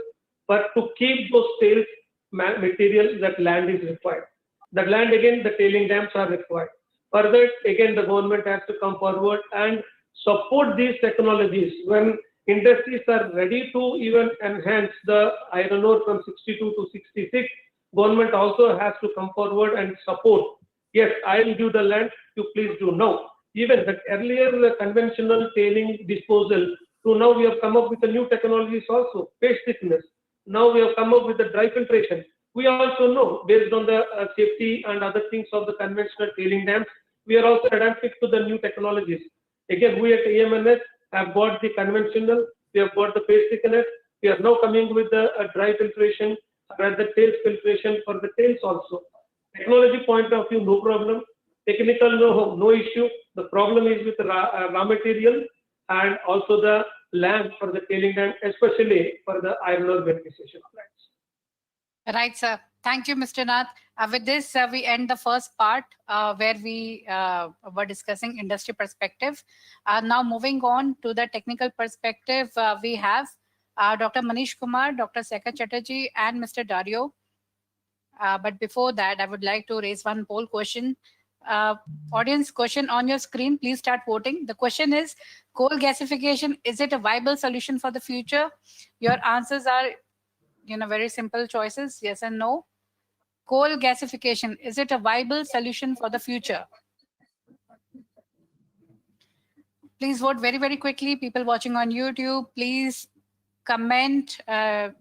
but to keep those sales material, that land is required. That land, again, the tailing dams are required. Further, again, the government has to come forward and support these technologies. When industries are ready to even enhance the iron ore from 62 to 66, government also has to come forward and support. Yes, I will give the land, you please do now. Even that earlier the conventional tailing disposal, so now we have come up with the new technologies also, paste thickness. Now we have come up with the dry filtration. We also know, based on the safety and other things of the conventional tailing dams, we are also adapting to the new technologies. Again, we at EMNS have got the conventional, we have got the phase thickener, we are now coming with the dry filtration, and the tails filtration for the tails also. Technology point of view, no problem. Technical, no issue. The problem is with raw material and also the land for the tailing dam, especially for the iron ore beneficiation plants. Right, sir. Thank you, Mr. Nath. With this, we end the first part where we were discussing industry perspective. Now moving on to the technical perspective, we have Dr. Manish Kumar, Dr. Saikat Chatterjee, and Mr. Dario. But before that, I would like to raise one poll question. Audience question on your screen, please start voting. The question is, coal gasification, is it a viable solution for the future? Your answers are very simple choices, yes and no. Coal gasification, is it a viable solution for the future? Please vote very, very quickly. People watching on YouTube, please comment. Tell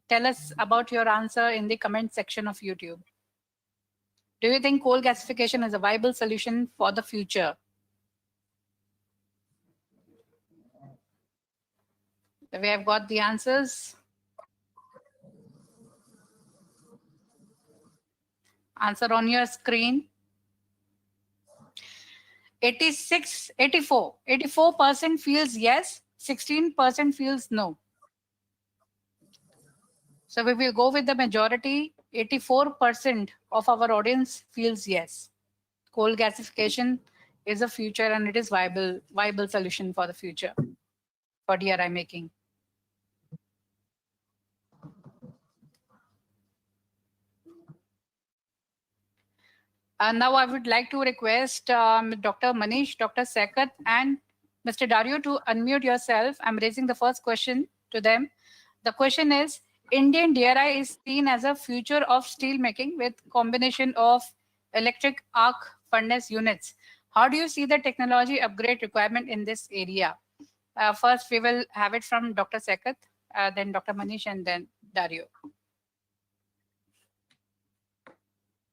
us about your answer in the comment section of YouTube. Do you think coal gasification is a viable solution for the future? So we have got the answers. Answer on your screen. 84% feels yes, 16% feels no. So we will go with the majority. 84% of our audience feels yes. Coal gasification is a future and it is viable solution for the future for DRI making. Now I would like to request Dr. Manish, Dr. Saikat, and Mr. Dario to unmute yourself. I'm raising the first question to them. The question is, Indian DRI is seen as a future of steel making with combination of electric arc furnace units. How do you see the technology upgrade requirement in this area? First, we will have it from Dr. Saikat, then Dr. Manish, and then Dario.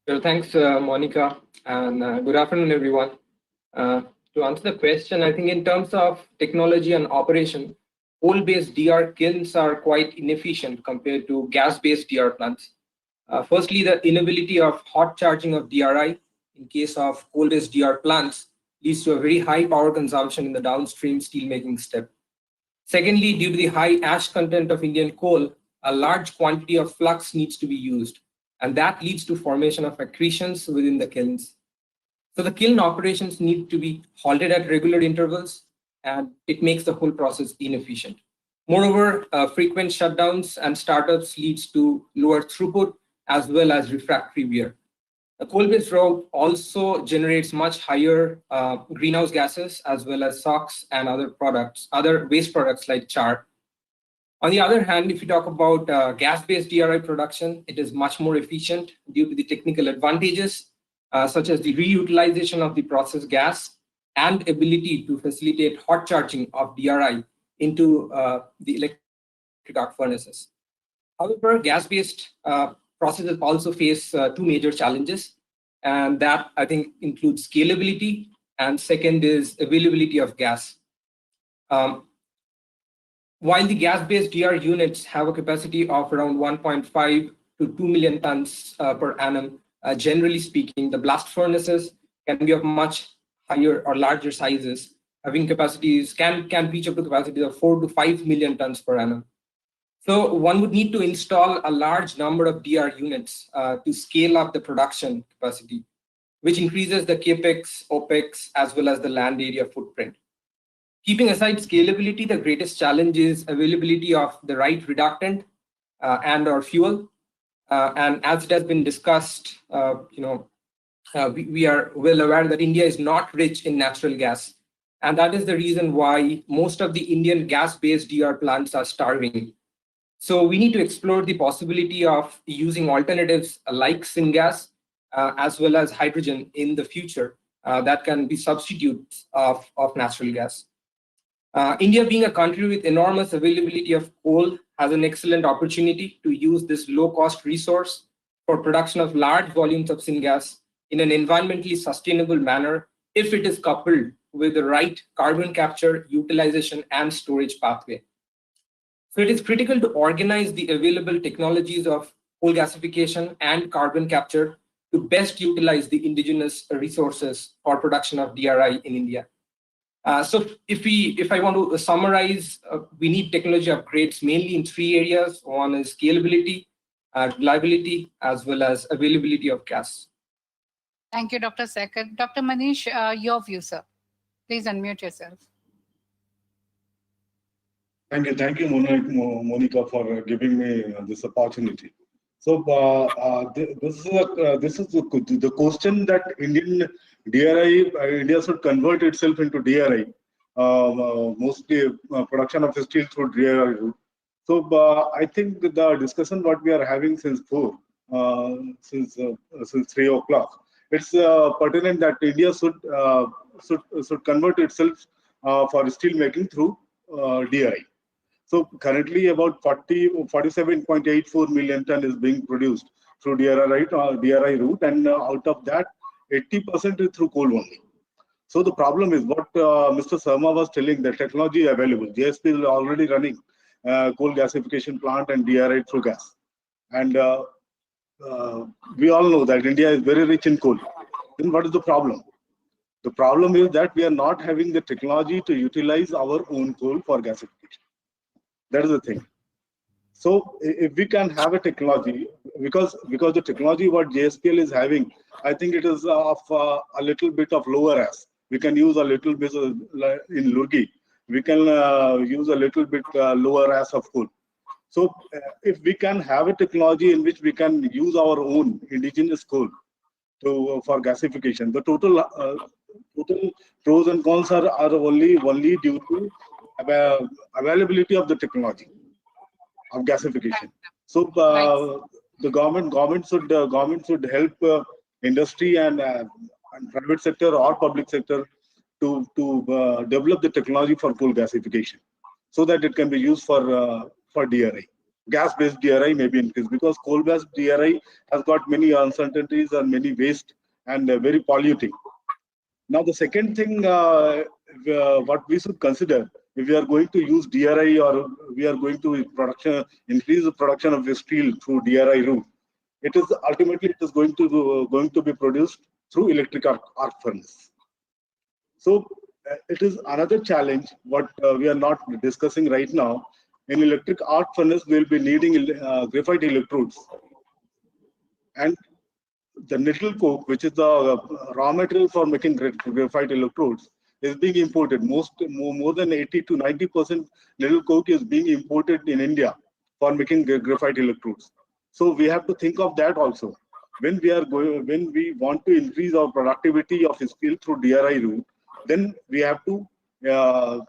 Well, thanks, Monica, and good afternoon, everyone. To answer the question, I think in terms of technology and operation, coal-based DR kilns are quite inefficient compared to gas-based DR plants. Firstly, the inability of hot charging of DRI in case of coal-based DR plants leads to a very high power consumption in the downstream steelmaking step. Secondly, due to the high ash content of Indian coal, a large quantity of flux needs to be used, and that leads to formation of accretions within the kilns. So the kiln operations need to be halted at regular intervals, and it makes the whole process inefficient. Moreover, frequent shutdowns and startups leads to lower throughput as well as refractory wear. The coal-based route also generates much higher greenhouse gases as well as SOx and other waste products like char. On the other hand, if you talk about gas-based DRI production, it is much more efficient due to the technical advantages, such as the reutilization of the process gas and ability to facilitate hot charging of DRI into the electric arc furnaces. However, gas-based processes also face two major challenges, and that I think includes scalability, and second is availability of gas. While the gas-based DR units have a capacity of around 1.5 to 2 million tons per annum, generally speaking, the blast furnaces can be of much higher or larger sizes, having capacities can reach up to capacities of 4 to 5 million tons per annum. So one would need to install a large number of DR units to scale up the production capacity, which increases the capex, opex, as well as the land area footprint. Keeping aside scalability, the greatest challenge is availability of the right reductant and or fuel. And as it has been discussed, we are well aware that India is not rich in natural gas. And that is the reason why most of the Indian gas-based DR plants are starving. So we need to explore the possibility of using alternatives like syngas as well as hydrogen in the future that can be substitutes of natural gas. India, being a country with enormous availability of coal, has an excellent opportunity to use this low-cost resource for production of large volumes of syngas in an environmentally sustainable manner if it is coupled with the right carbon capture, utilization, and storage pathway. So it is critical to organize the available technologies of coal gasification and carbon capture to best utilize the indigenous resources for production of DRI in India. So if I want to summarize, we need technology upgrades mainly in 3 areas. One is scalability, reliability, as well as availability of gas. Thank you, Dr. Saikat. Dr. Manish, your view, sir. Please unmute yourself. Thank you, Monica, for giving me this opportunity. So this is the question that Indian DRI, India should convert itself into DRI, mostly production of steel through DRI route. So I think the discussion what we are having since 3 o'clock, it's pertinent that India should convert itself for steel making through DRI. So currently about 47.84 million ton is being produced through DRI route, and out of that 80% is through coal only. So the problem is what Mr. Sharma was telling, the technology available. JSPL is already running coal gasification plant and DRI through gas. And we all know that India is very rich in coal. Then what is the problem? The problem is that we are not having the technology to utilize our own coal for gasification. That is the thing. So if we can have a technology, because the technology what JSPL is having, I think it is of a little bit of lower as. We can use a little bit in Lurgi. We can use a little bit lower as of coal. So if we can have a technology in which we can use our own indigenous coal for gasification, the total pros and cons are only due to availability of the technology of gasification. So the government should help industry and private sector or public sector to develop the technology for coal gasification, so that it can be used for DRI. Gas-based DRI may be increased, because coal-based DRI has got many uncertainties and many waste and very polluting. Now the second thing what we should consider, if we are going to use DRI or we are going to increase the production of the steel through DRI route, it is ultimately going to be produced through electric arc furnace. So it is another challenge what we are not discussing right now. In electric arc furnace, we will be needing graphite electrodes, and the needle coke, which is the raw material for making graphite electrodes, is being imported. More than 80 to 90% needle coke is being imported in India for making graphite electrodes. So we have to think of that also. When we want to increase our productivity of steel through DRI route, then we have to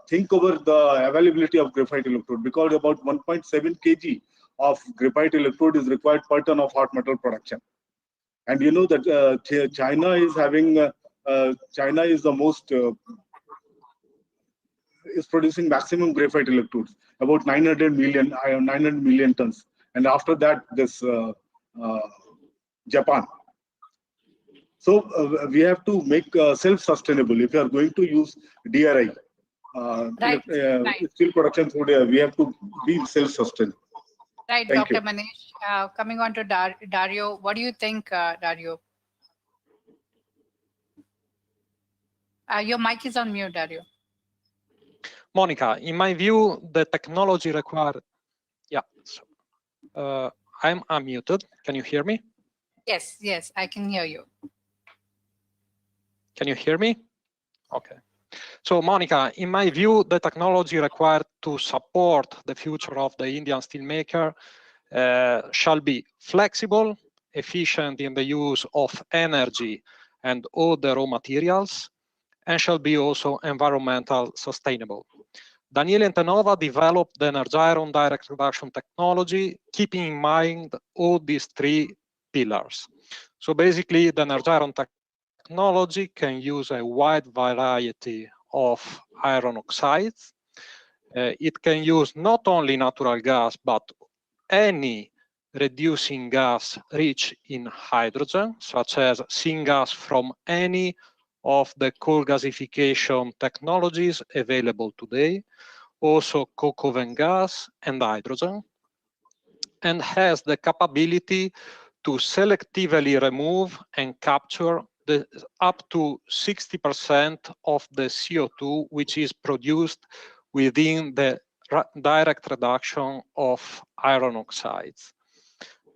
think over the availability of graphite electrode, because about 1.7 kg of graphite electrode is required per ton of hot metal production. And you know that China is having China is the most is producing maximum graphite electrodes, about 900 million tons, and after that this Japan. So we have to make self-sustainable. If you are going to use DRI, steel production through DRI, we have to be self-sustainable. Right, Thank Dr. you. Manish. Coming on to Dario, what do you think, Dario? Your mic is on mute, Dario. Monica, in my view, the technology required. Yeah, I'm unmuted. Can you hear me? Yes, I can hear you. Can you hear me? Okay. So, Monica, in my view, the technology required to support the future of the Indian steelmaker shall be flexible, efficient in the use of energy and other raw materials, and shall be also environmental sustainable. Danieli and Tenova developed the Energiron direct reduction technology, keeping in mind all these 3 pillars. So basically, the Energiron technology can use a wide variety of iron oxides. It can use not only natural gas, but any reducing gas rich in hydrogen, such as syngas from any of the coal gasification technologies available today, also coke oven gas and hydrogen, and has the capability to selectively remove and capture up to 60% of the CO2 which is produced within the direct reduction of iron oxides.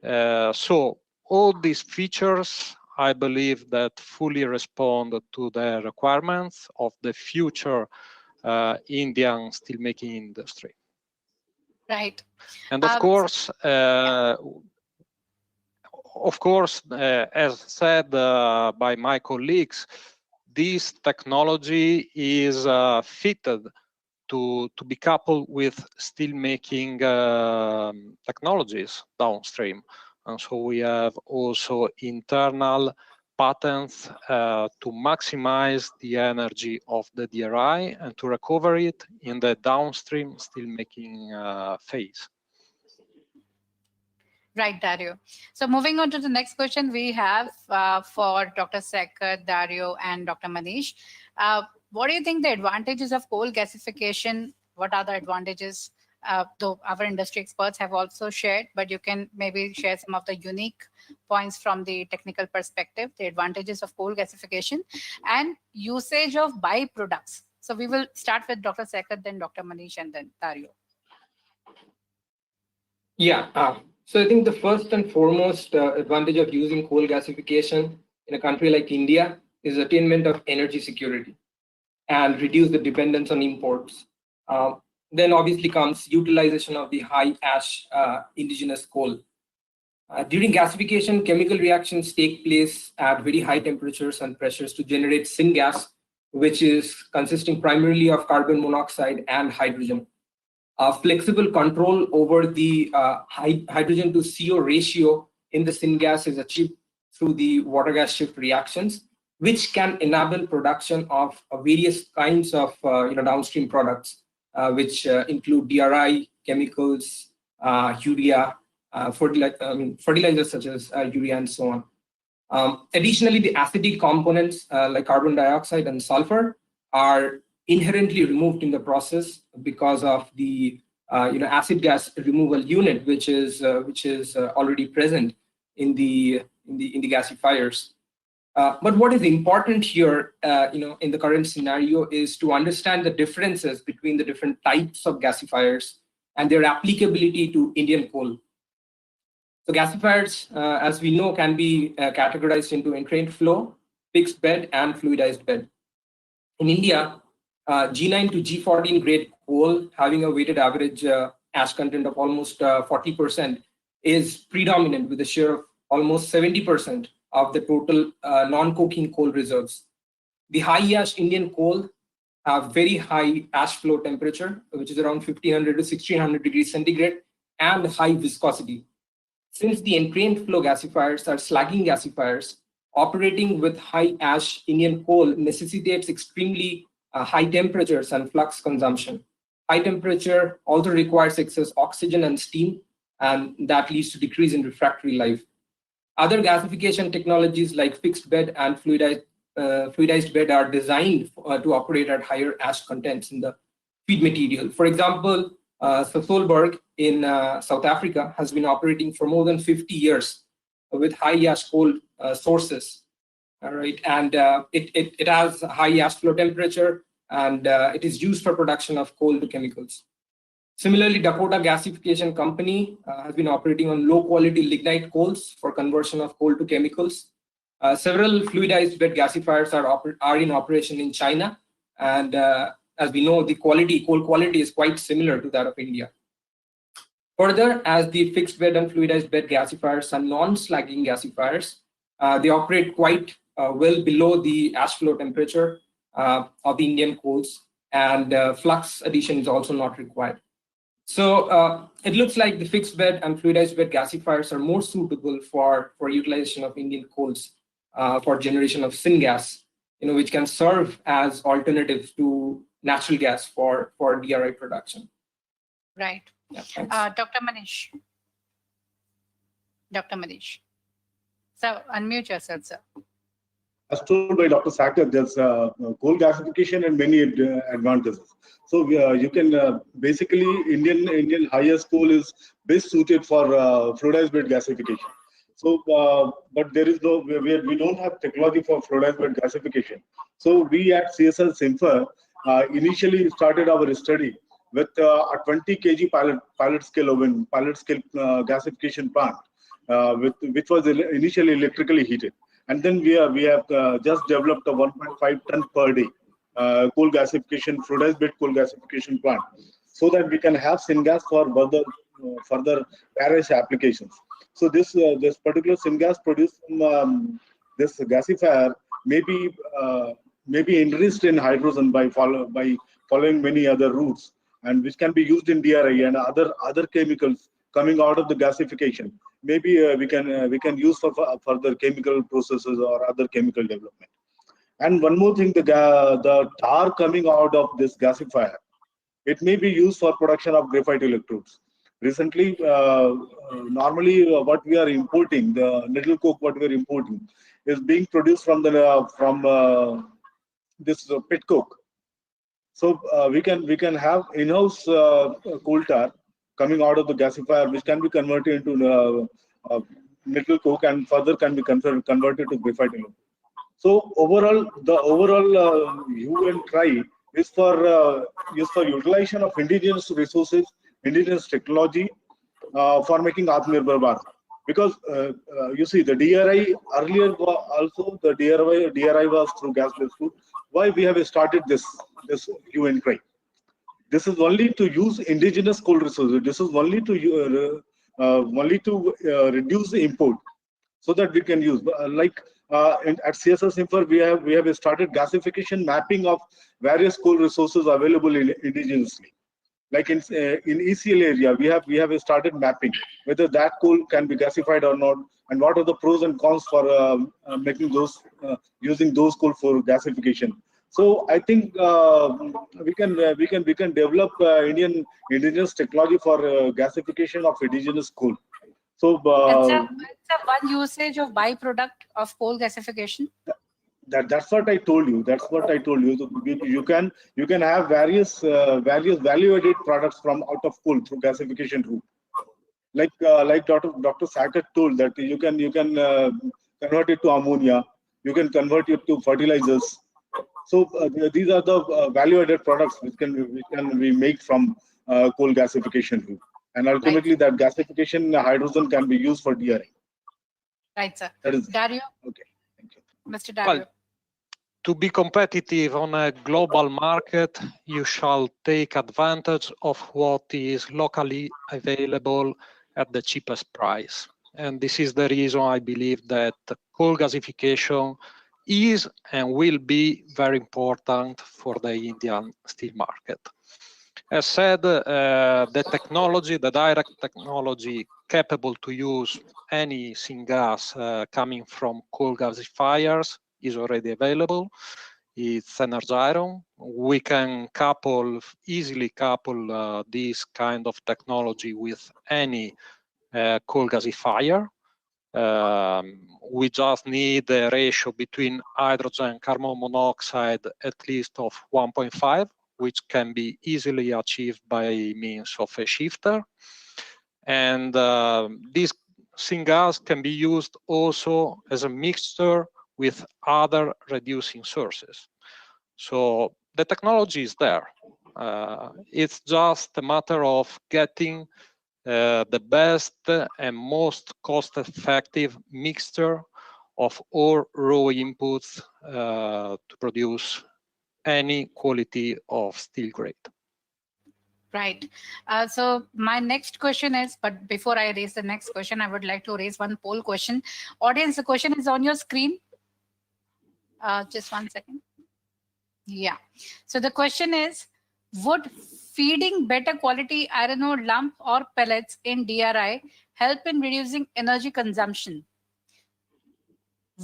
So all these features, I believe, that fully respond to the requirements of the future Indian steelmaking industry. Right. And of course, as said by my colleagues, this technology is fitted to be coupled with steelmaking technologies downstream. And so we have also internal patents to maximize the energy of the DRI and to recover it in the downstream steelmaking phase. Right, Dario. So moving on to the next question we have for Dr. Saikat, Dario, and Dr. Manish. What do you think the advantages of coal gasification? What are the advantages? Though our industry experts have also shared, but you can maybe share some of the unique points from the technical perspective, the advantages of coal gasification and usage of byproducts. So we will start with Dr. Saikat, then Dr. Manish, and then Dario. Yeah, so I think the first and foremost advantage of using coal gasification in a country like India is attainment of energy security and reduce the dependence on imports. Then obviously comes utilization of the high ash indigenous coal. During gasification, chemical reactions take place at very high temperatures and pressures to generate syngas, which is consisting primarily of carbon monoxide and hydrogen. Flexible control over the hydrogen to CO ratio in the syngas is achieved through the water gas shift reactions, which can enable production of various kinds of downstream products, which include DRI, chemicals, urea, fertilizers such as urea and so on. Additionally, the acidic components like carbon dioxide and sulfur are inherently removed in the process because of the acid gas removal unit, which is already present in the gasifiers. But what is important here, in the current scenario, is to understand the differences between the different types of gasifiers and their applicability to Indian coal. So gasifiers, as we know, can be categorized into entrained flow, fixed bed, and fluidized bed. In India, G9 to G14 grade coal, having a weighted average ash content of almost 40%, is predominant with a share of almost 70% of the total non-coking coal reserves. The high ash Indian coal have very high ash flow temperature, which is around 1500 to 1600 degrees centigrade, and high viscosity. Since the entrained flow gasifiers are slagging gasifiers, operating with high ash Indian coal necessitates extremely high temperatures and flux consumption. High temperature also requires excess oxygen and steam, and that leads to decrease in refractory life. Other gasification technologies like fixed bed and fluidized bed are designed to operate at higher ash contents in the feed material. For example, Sasolburg in South Africa has been operating for more than 50 years with high ash coal sources. All right, and it has high ash flow temperature, and it is used for production of coal to chemicals. Similarly, Dakota Gasification Company has been operating on low-quality lignite coals for conversion of coal to chemicals. Several fluidized bed gasifiers are in operation in China, and as we know, the coal quality is quite similar to that of India. Further, as the fixed bed and fluidized bed gasifiers are non-slagging gasifiers, they operate quite well below the ash flow temperature of the Indian coals, and flux addition is also not required. So it looks like the fixed bed and fluidized bed gasifiers are more suitable for utilization of Indian coals for generation of syngas, which can serve as alternatives to natural gas for DRI production. Right. Yeah, Dr. Manish. Dr. Manish. So unmute yourself, sir. As told by Dr. Saikat, there's coal gasification and many advantages. So you can basically Indian highest coal is best suited for fluidized bed gasification. So, but there is no we don't have technology for fluidized bed gasification. So we at CIMFR initially started our study with a 20 kg pilot scale oven, pilot scale gasification plant, which was initially electrically heated. And then we have just developed a 1.5 ton per day coal gasification, fluidized bed coal gasification plant, so that we can have syngas for further parish applications. So this particular syngas produced from this gasifier may be enriched in hydrogen by following many other routes, and which can be used in DRI and other chemicals coming out of the gasification. Maybe we can use for further chemical processes or other chemical development. And one more thing, the tar coming out of this gasifier, it may be used for production of graphite electrodes. Recently, normally what we are importing, the needle coke what we are importing, is being produced from this pit coke. So we can have in-house coal tar coming out of the gasifier, which can be converted into needle coke and further can be converted to graphite electrode. So the overall hue and cry is for utilization of indigenous resources, indigenous technology for making Atmanirbhar Bharat. Because you see, the DRI earlier also the DRI was through gas-based food. Why we have started this hue and cry? This is only to use indigenous coal resources. This is only to reduce the import, so that we can use at CIMFR we have started gasification mapping of various coal resources available indigenously. Like in ECL area, we have started mapping whether that coal can be gasified or not, and what are the pros and cons for making those using those coal for gasification. So I think we can develop indigenous technology for gasification of indigenous coal. So it's a one usage of byproduct of coal gasification. That's what I told you. That's what I told you. You can have various value-added products from out of coal through gasification route. Like Dr. Saikat told that you can convert it to ammonia. You can convert it to fertilizers. So these are the value-added products which we make from coal gasification route. And ultimately, that gasification hydrogen can be used for DRI. Right, sir. That is Dario. Okay, thank you. Mr. Dario. Well, to be competitive on a global market, you shall take advantage of what is locally available at the cheapest price. And this is the reason I believe that coal gasification is and will be very important for the Indian steel market. As said, the technology, the direct technology capable to use any syngas coming from coal gasifiers is already available. It's Energiron. We can easily couple this kind of technology with any coal gasifier. We just need a ratio between hydrogen and carbon monoxide at least of 1.5, which can be easily achieved by means of a shifter. And this syngas can be used also as a mixture with other reducing sources. So the technology is there. It's just a matter of getting the best and most cost-effective mixture of all raw inputs to produce any quality of steel grade. Right. So my next question is, but before I raise the next question, I would like to raise one poll question. Audience, the question is on your screen. Just 1 second. Yeah. So the question is, would feeding better quality iron ore lump or pellets in DRI help in reducing energy consumption?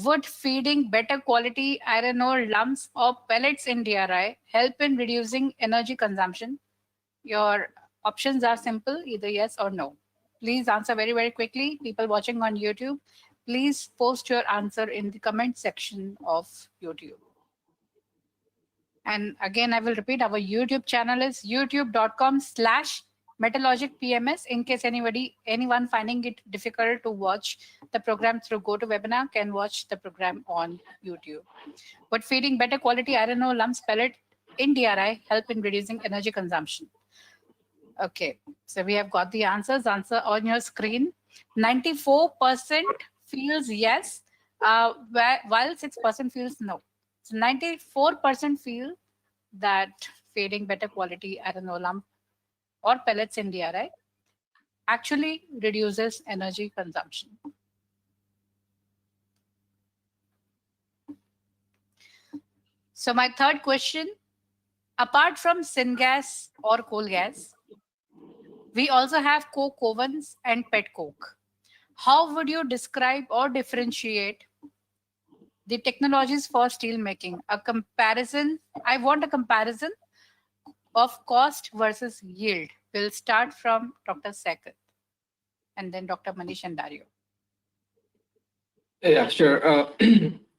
Would feeding better quality iron ore lumps or pellets in DRI help in reducing energy consumption? Your options are simple, either yes or no. Please answer very, very quickly. People watching on YouTube, please post your answer in the comment section of YouTube. And again, I will repeat, our YouTube channel is youtube.com/Metalogic PMS. In case anyone finding it difficult to watch the program through GoToWebinar can watch the program on YouTube. But feeding better quality iron ore lumps pellet in DRI help in reducing energy consumption. Okay, so we have got the answers. Answer on your screen. 94% feels yes, while 6% feels no. So 94% feel that feeding better quality iron ore lump or pellets in DRI actually reduces energy consumption. So my third question, apart from syngas or coal gas, we also have coke ovens and pet coke. How would you describe or differentiate the technologies for steel making? A comparison, I want a comparison of cost versus yield. We'll start from Dr. Saikat and then Dr. Manish and Dario. Yeah, sure.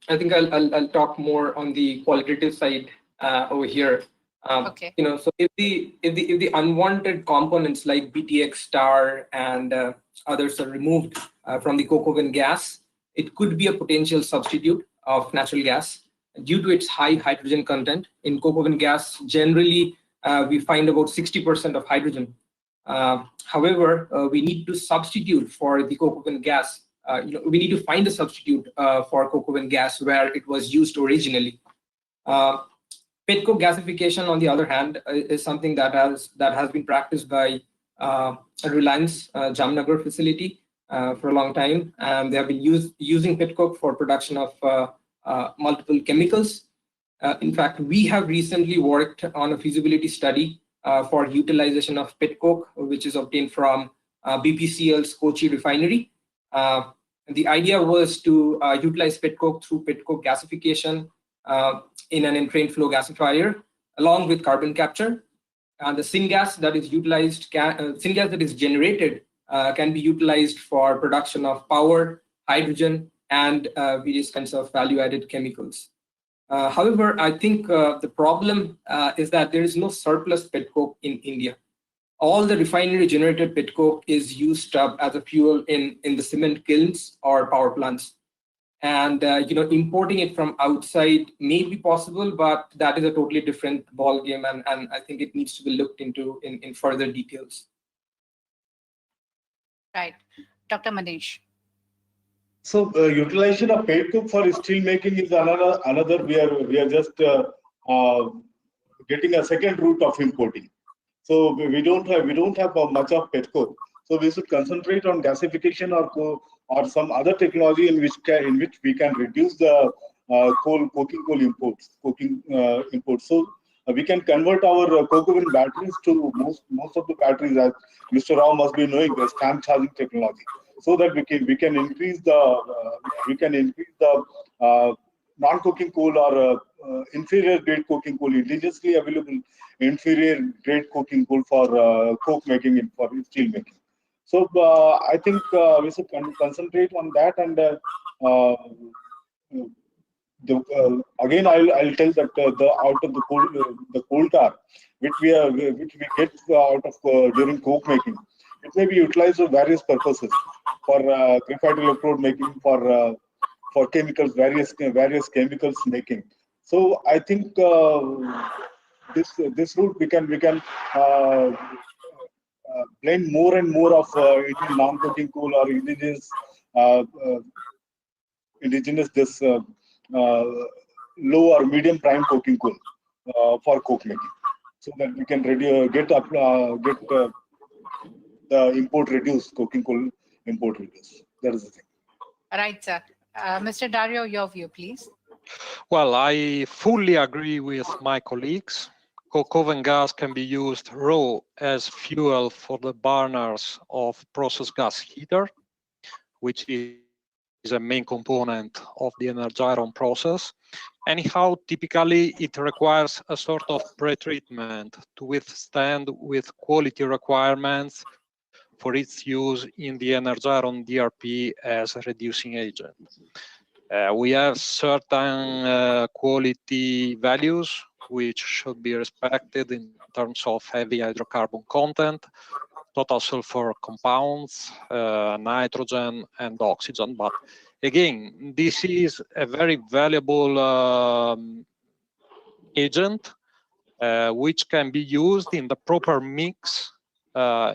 I think I'll talk more on the qualitative side over here. Okay. You know, so if the unwanted components like BTX star and others are removed from the coke oven gas, it could be a potential substitute of natural gas due to its high hydrogen content. In coke oven gas, generally we find about 60% of hydrogen. However, we need to substitute for the coke oven gas. We need to find a substitute for coke oven gas where it was used originally. Petcoke gasification, on the other hand, is something that has been practiced by Reliance Jamnagar facility for a long time, and they have been using petcoke for production of multiple chemicals. In fact, we have recently worked on a feasibility study for utilization of petcoke, which is obtained from BPCL's Kochi refinery. The idea was to utilize petcoke through petcoke gasification in an entrained flow gasifier along with carbon capture. The syngas that is utilized, syngas that is generated can be utilized for production of power, hydrogen, and various kinds of value-added chemicals. However, I think the problem is that there is no surplus petcoke in India. All the refinery generated petcoke is used up as a fuel in the cement kilns or power plants. And importing it from outside may be possible, but that is a totally different ballgame, and I think it needs to be looked into in further details. Right. Dr. Manish. So utilization of petcoke for steel making is another. We are just getting a second route of importing. So we don't have much of petcoke. So we should concentrate on gasification or some other technology in which we can reduce the coking coal imports. So we can convert our coke oven batteries to most of the batteries, as Mr. Rao must be knowing, the stamp charging technology, so that we can increase the non-coking coal or inferior grade coking coal, indigenously available inferior grade coking coal for coke making for steel making. So I think we should concentrate on that, and again I'll tell that out of the coal tar which we get out of during coke making, it may be utilized for various purposes, for graphite electrode making, for chemicals, various chemicals making. So I think this route we can blend more and more of Indian non-coking coal or indigenous this low or medium prime coking coal for coke making, so that we can get the import reduced, coking coal import reduced. That is the thing. Right, sir. Mr. Dario, your view, please. Well, I fully agree with my colleagues. Coke oven gas can be used raw as fuel for the burners of process gas heater, which is a main component of the Energiron process. Anyhow, typically it requires a sort of pre-treatment to withstand with quality requirements for its use in the Energeron DRP as a reducing agent. We have certain quality values which should be respected in terms of heavy hydrocarbon content, total sulfur compounds, nitrogen and oxygen. But again, this is a very valuable agent which can be used in the proper mix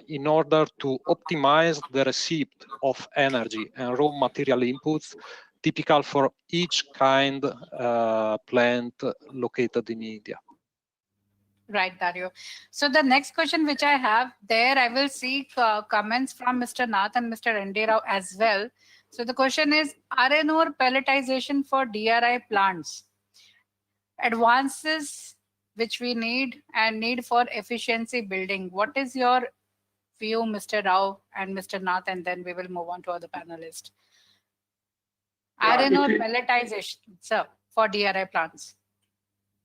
in order to optimize the receipt of energy and raw material inputs typical for each kind plant located in India. Right, Dario. So the next question which I have there, I will seek comments from Mr. Nath and Mr. Rao as well. So the question is, iron ore pelletization for DRI plants, advances which we need and need for efficiency building. What is your view, Mr. Rao and Mr. Nath, and then we will move on to other panelists. Iron ore pelletization, sir, for DRI plants.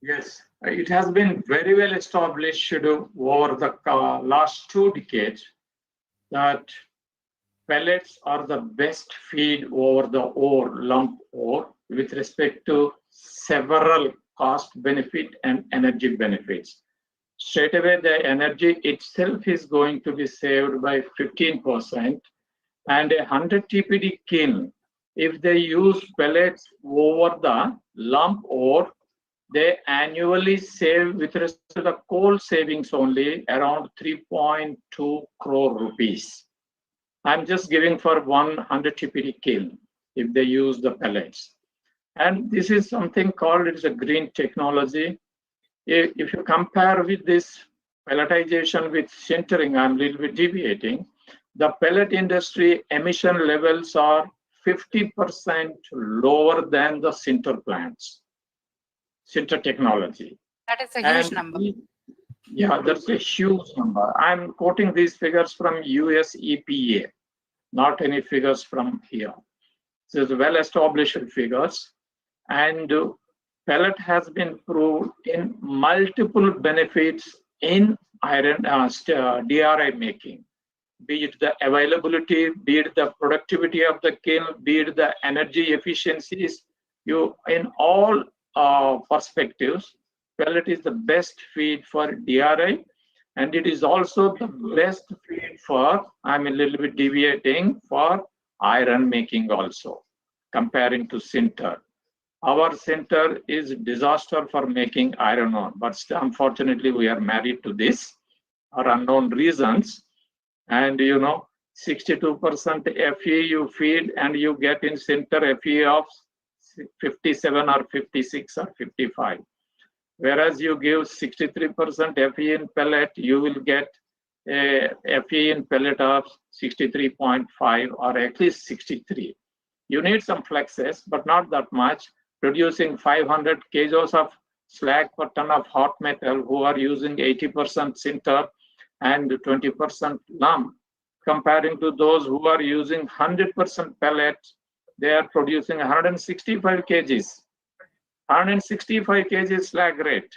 Yes, it has been very well established over the last 2 decades that pellets are the best feed over the ore, lump ore, with respect to several cost benefit and energy benefits. Straight away, the energy itself is going to be saved by 15%, and a 100 TPD kiln, if they use pellets over the lump ore, they annually save, with respect to the coal savings only, around 3.2 crore rupees. I'm just giving for 100 TPD kiln if they use the pellets. And this is something called, it's a green technology. If you compare with this pelletization with sintering, I'm a little bit deviating, the pellet industry emission levels are 50% lower than the sinter plants. Sinter technology. That is a huge number. Yeah, that's a huge number. I'm quoting these figures from US EPA, not any figures from here. So it's well-established figures, and pellet has been proved in multiple benefits in iron DRI making, be it the availability, be it the productivity of the kiln, be it the energy efficiencies. You in all perspectives, pellet is the best feed for DRI, and it is also the best feed for, I'm a little bit deviating, for iron making also, comparing to sinter. Our sinter is disaster for making iron ore, but unfortunately we are married to this for unknown reasons. And 62% Fe you feed and you get in sinter Fe of 57 or 56 or 55. Whereas you give 63% Fe in pellet, you will get a Fe in pellet of 63.5 or at least 63. You need some flexes, but not that much. Producing 500 kg of slag per ton of hot metal, who are using 80% sinter and 20% lump, comparing to those who are using 100% pellet, they are producing 165 kgs. 165 kg slag rate.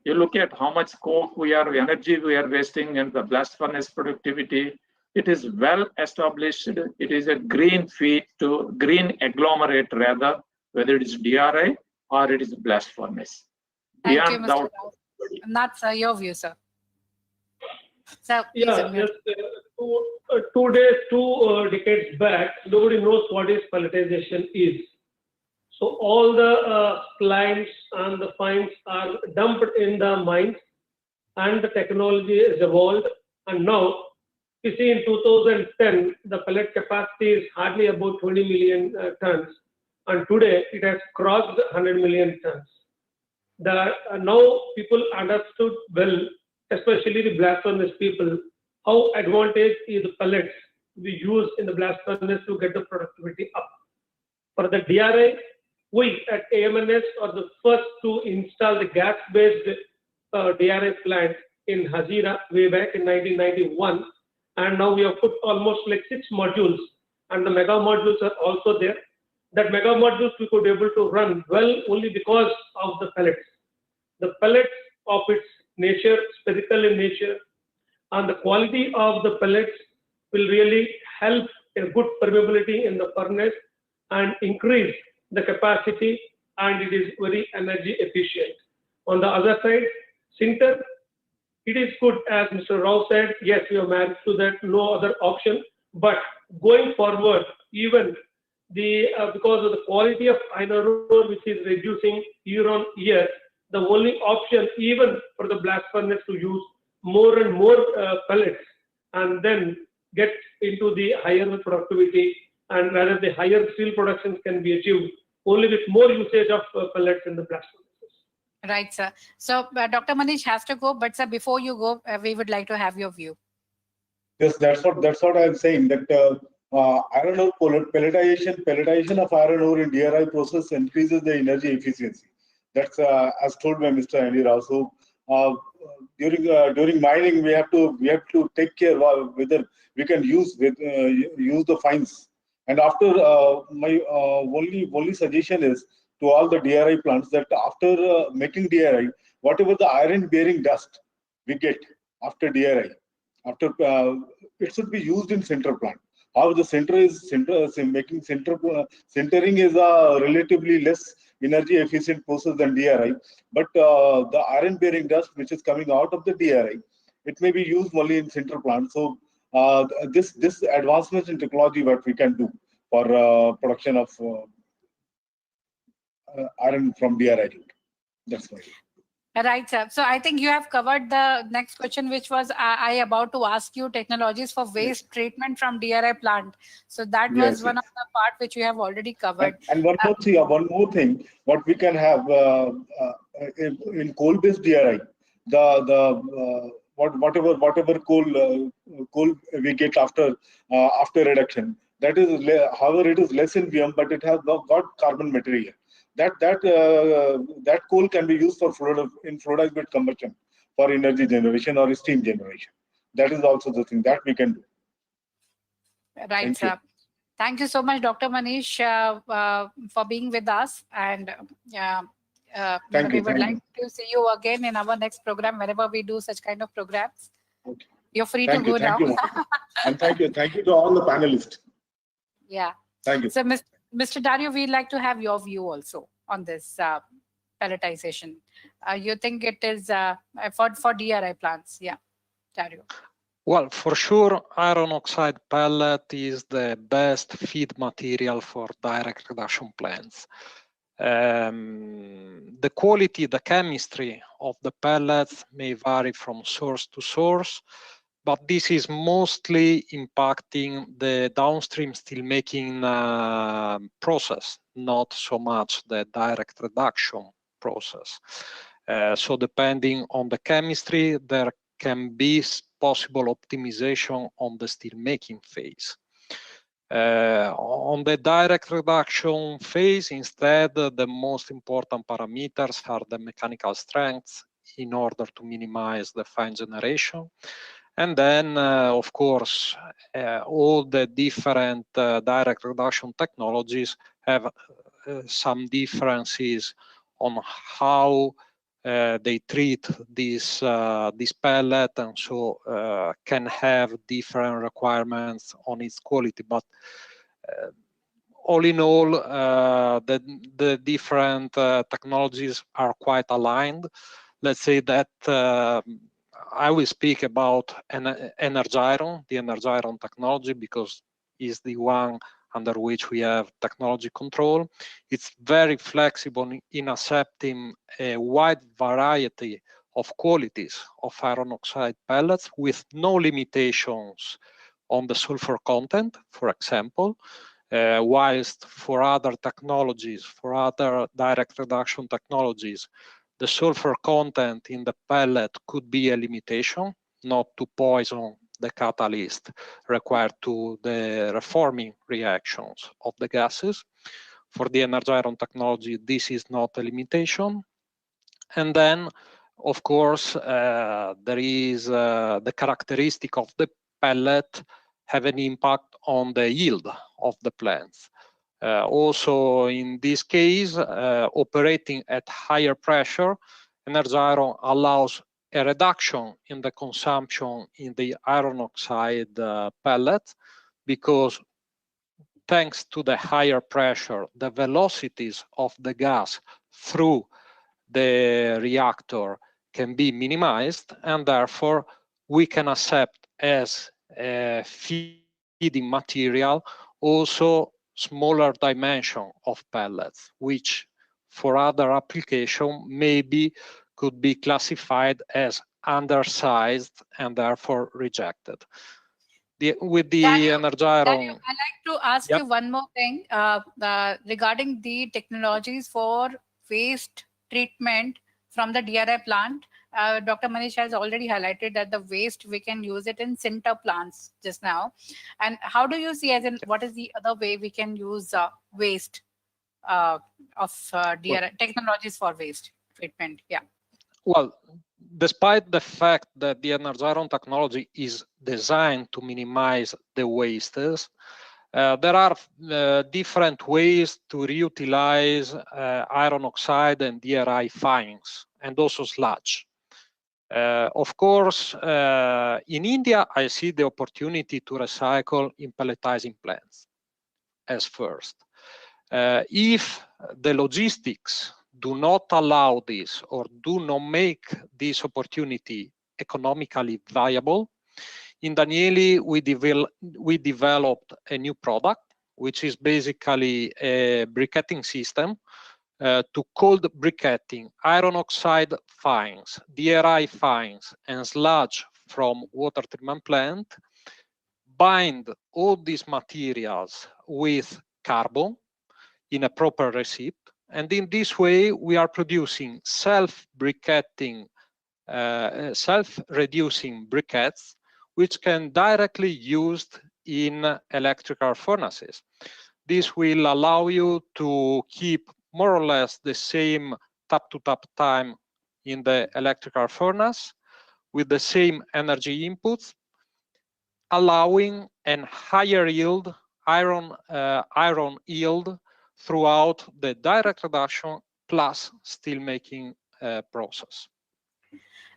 You look at how much coke energy we are wasting, and the blast furnace productivity. It is well established. It is a green feed to green agglomerate rather, whether it is DRI or it is blast furnace. Thank you, Mr. Rao. Not your view, sir. So, yeah, just 2 decades back, nobody knows what is pelletization is. So all the slimes and the fines are dumped in the mines, and the technology is evolved. And now, you see, in 2010, the pellet capacity is hardly about 20 million tons, and today it has crossed 100 million tons. Now people understood well, especially the blast furnace people, how advantage is the pellets we use in the blast furnace to get the productivity up. For the DRI, we at AMNS are the first to install the gas-based DRI plant in Hazira way back in 1991, and now we have put almost like 6 modules, and the mega modules are also there. That mega modules we could be able to run well only because of the pellets. The pellets of its nature, spherical in nature, and the quality of the pellets will really help a good permeability in the furnace and increase the capacity, and it is very energy efficient. On the other side, sinter, it is good, as Mr. Rao said, yes, we are married to that, no other option, but going forward, even the because of the quality of iron ore which is reducing year on year, the only option even for the blast furnace to use more and more pellets and then get into the higher productivity, and rather the higher steel productions can be achieved only with more usage of pellets in the blast furnaces. Right, sir. So Dr. Manish has to go, but sir, before you go, we would like to have your view. Yes, that's what I'm saying, that iron ore pelletization of iron ore in DRI process increases the energy efficiency. That's as told by Mr. Andy Rao. So during mining, we have to take care whether we can use the fines. And after my only suggestion is to all the DRI plants that after making DRI, whatever the iron bearing dust we get after DRI, it should be used in Centro plant. How the sintering is a relatively less energy efficient process than DRI, but the iron bearing dust which is coming out of the DRI, it may be used only in Centro plant. So this advancement in technology what we can do for production of iron from DRI. That's why. Right, sir. So I think you have covered the next question, which was I about to ask you technologies for waste treatment from DRI plant. So that was one of the part which you have already covered. And one more thing, what we can have in coal-based DRI, whatever coal we get after reduction, that is however it is less in VM, but it has got carbon material. That coal can be used for fluidized bed combustion for energy generation or steam generation. That is also the thing that we can do. Right, sir. Thank you so much, Dr. Manish, for being with us. And we would like to see you again in our next program, whenever we do such kind of programs. Okay. You're free to go now. And thank you to all the panelists. Yeah. Thank you. So, Mr. Dario, we'd like to have your view also on this pelletization. You think it is for DRI plants? Yeah, Dario. Well, for sure, iron oxide pellet is the best feed material for direct reduction plants. The quality, the chemistry of the pellets may vary from source to source, but this is mostly impacting the downstream steelmaking process, not so much the direct reduction process. So depending on the chemistry, there can be possible optimization on the steelmaking phase. On the direct reduction phase, instead, the most important parameters are the mechanical strengths in order to minimize the fine generation. And then, of course, all the different direct reduction technologies have some differences on how they treat this pellet, and so can have different requirements on its quality. But all in all, the different technologies are quite aligned. Let's say that I will speak about Energiron, the Energiron technology, because it's the one under which we have technology control. It's very flexible in accepting a wide variety of qualities of iron oxide pellets with no limitations on the sulfur content, for example, whilst for other technologies, for other direct reduction technologies, the sulfur content in the pellet could be a limitation, not to poison the catalyst required to the reforming reactions of the gases. For the Energiron technology, this is not a limitation. And then, of course, there is the characteristic of the pellet have an impact on the yield of the plants. Also, in this case, operating at higher pressure, Energiron allows a reduction in the consumption in the iron oxide pellet, because thanks to the higher pressure, the velocities of the gas through the reactor can be minimized, and therefore we can accept as a feeding material also smaller dimension of pellets, which for other application maybe could be classified as undersized and therefore rejected. With the Dario, Energiron, I'd like to ask Yep. you one more thing regarding the technologies for waste treatment from the DRI plant. Dr. Manish has already highlighted that the waste, we can use it in sinter plants just now. And how do you see, as in, what is the other way we can use waste of DRI, technologies for waste treatment? Yeah. Well, despite the fact that the Energiron technology is designed to minimize the wastes, there are different ways to reutilize iron oxide and DRI fines, and also sludge. Of course, in India, I see the opportunity to recycle in pelletizing plants as first. If the logistics do not allow this or do not make this opportunity economically viable, in Danieli, we developed a new product, which is basically a briquetting system to cold briquetting iron oxide fines, DRI fines, and sludge from water treatment plant, bind all these materials with carbon in a proper receipt, and in this way we are producing self-briquetting, self-reducing briquettes, which can directly used in electrical furnaces. This will allow you to keep more or less the same tap-to-tap time in the electrical furnace with the same energy inputs, allowing a higher yield, iron yield throughout the direct reduction plus steel making process.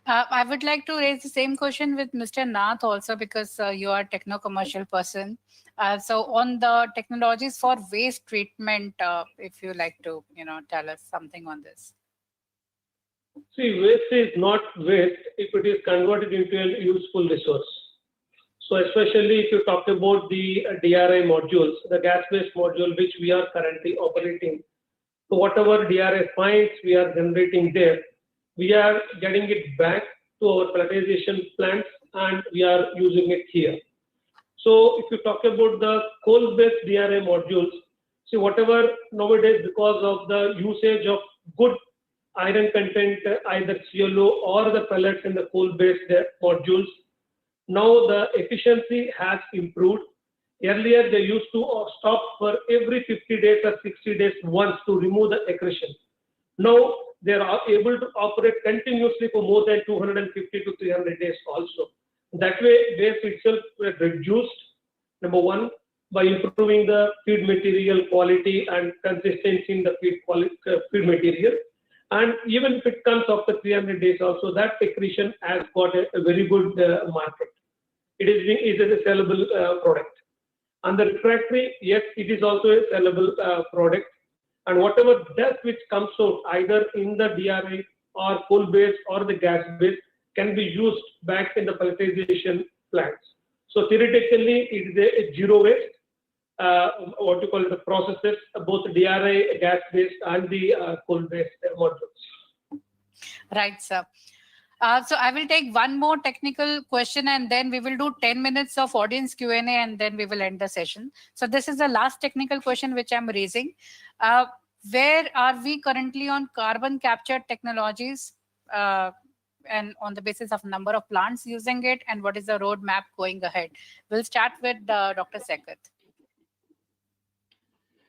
I would like to raise the same question with Mr. Nath also, because you are a techno-commercial person. So on the technologies for waste treatment, if you like to, tell us something on this. See, waste is not waste if it is converted into a useful resource. So especially if you talk about the DRI modules, the gas-based module which we are currently operating, so whatever DRI fines we are generating there, we are getting it back to our pelletization plants and we are using it here. So if you talk about the coal-based DRI modules, see, whatever nowadays, because of the usage of good iron content, either CLO or the pellets in the coal-based modules, now the efficiency has improved. Earlier they used to stop for every 50 days or 60 days once to remove the accretion. Now they are able to operate continuously for more than 250 to 300 days also. That way waste itself was reduced, number one, by improving the feed material quality and consistency in the feed material. And even if it comes after 300 days also, that accretion has got a very good market. It is a sellable product. And the refractory, yes, it is also a sellable product. And whatever dust which comes out either in the DRI or coal base or the gas base can be used back in the pelletization plants. So theoretically, it is a zero waste. What you call it, the processes, both DRI, gas based, and the coal based modules. Right, sir. So I will take one more technical question and then we will do 10 minutes of audience Q&A and then we will end the session. So this is the last technical question which I'm raising. Where are we currently on carbon capture technologies and on the basis of number of plants using it, and what is the roadmap going ahead? We'll start with Dr. Saikat.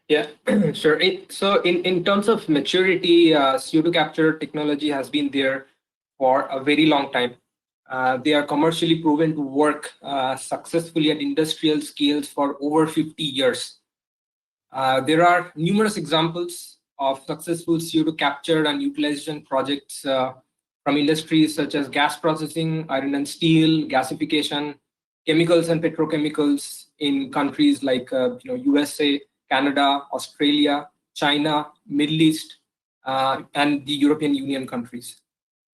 Yeah, sure. So in terms of maturity, CO2 capture technology has been there for a very long time. They are commercially proven to work successfully at industrial scales for over 50 years. There are numerous examples of successful CO2 capture and utilization projects from industries such as gas processing, iron and steel, gasification, chemicals and petrochemicals in countries like USA, Canada, Australia, China, Middle East, and the European Union countries.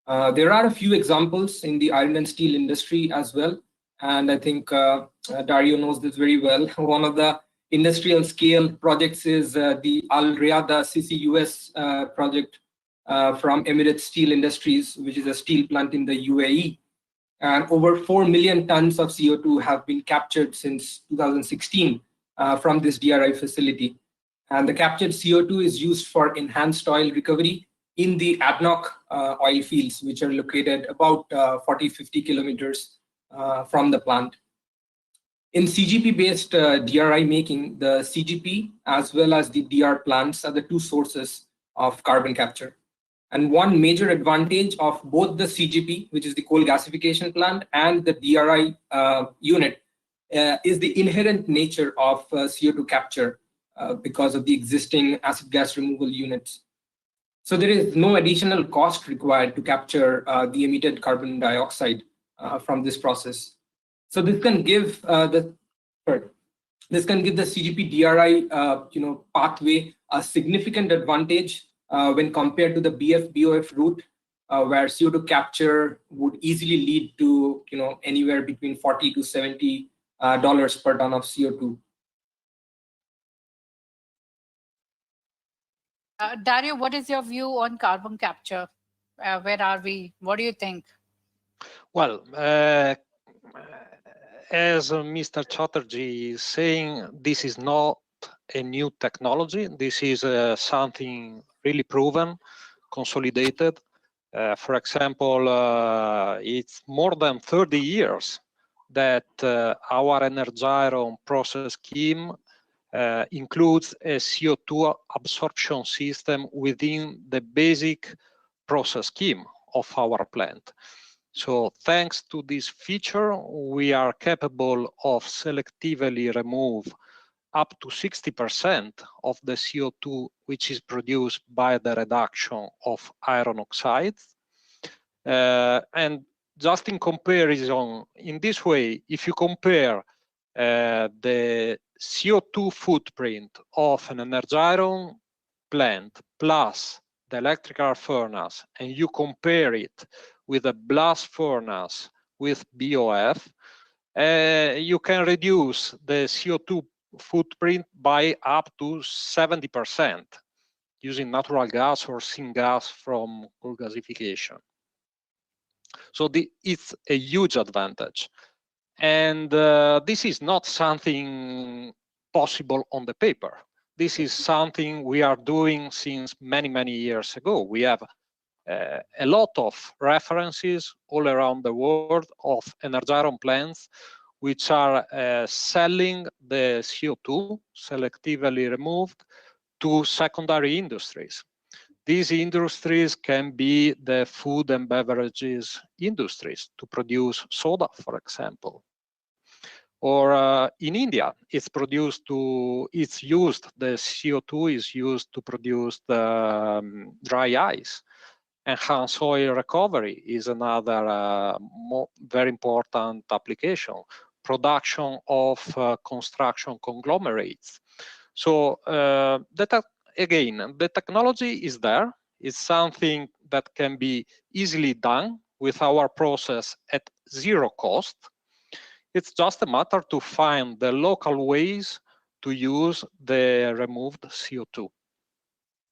There are a few examples in the iron and steel industry as well. And I think Dario knows this very well. One of the industrial scale projects is the Al Riyadh CCUS project from Emirates Steel Industries, which is a steel plant in the UAE. And over 4 million tons of CO2 have been captured since 2016 from this DRI facility. And the captured CO2 is used for enhanced oil recovery in the ADNOC oil fields, which are located about 40-50 kilometers from the plant. In CGP-based DRI making, the CGP as well as the DR plants are the two sources of carbon capture. And one major advantage of both the CGP, which is the coal gasification plant, and the DRI unit is the inherent nature of CO2 capture because of the existing acid gas removal units. So there is no additional cost required to capture the emitted carbon dioxide from this process. So this can give the CGP DRI pathway a significant advantage when compared to the BF-BOF route, where CO2 capture would easily lead to anywhere between $40 to $70 per ton of CO2. Dario, what is your view on carbon capture? Where are we? What do you think? Well, as Mr. Chatterjee is saying, this is not a new technology. This is something really proven, consolidated. For example, it's more than 30 years that our Energiron process scheme includes a CO2 absorption system within the basic process scheme of our plant. So thanks to this feature, we are capable of selectively remove up to 60% of the CO2 which is produced by the reduction of iron oxides. And just in comparison, in this way, if you compare the CO2 footprint of an Energiron plant plus the electrical furnace, and you compare it with a blast furnace with BOF, you can reduce the CO2 footprint by up to 70% using natural gas or syngas from coal gasification. So it's a huge advantage. And this is not something possible on the paper. This is something we are doing since many, many years ago. We have a lot of references all around the world of Energiron plants which are selling the CO2 selectively removed to secondary industries. These industries can be the food and beverages industries to produce soda, for example. Or in India, the CO2 is used to produce the dry ice. Enhanced oil recovery is another very important application. Production of construction conglomerates. So again, the technology is there. It's something that can be easily done with our process at zero cost. It's just a matter to find the local ways to use the removed CO2.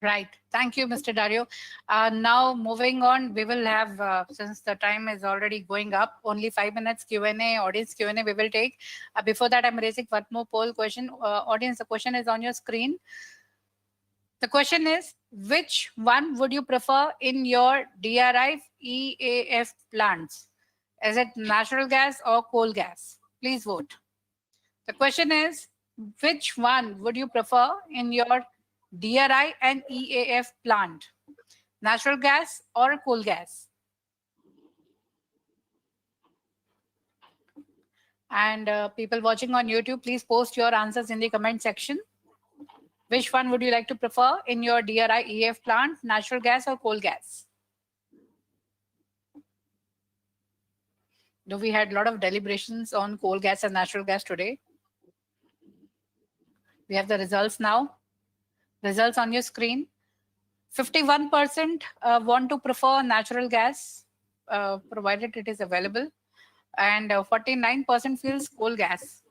Right. Thank you, Mr. Dario. Now moving on, we will have, since the time is already going up, only 5 minutes Q&A, audience Q&A we will take. Before that, I'm raising one more poll question. Audience, the question is on your screen. The question is, which one would you prefer in your DRI EAF plants? Is it natural gas or coal gas? Please vote. The question is, which one would you prefer in your DRI and EAF plant? Natural gas or coal gas? And people watching on YouTube, please post your answers in the comment section. Which one would you like to prefer in your DRI EAF plant, natural gas or coal gas? Do we had a lot of deliberations on coal gas and natural gas today? We have the results now. Results on your screen. 51% want to prefer natural gas, provided it is available, and 49% feels coal gas.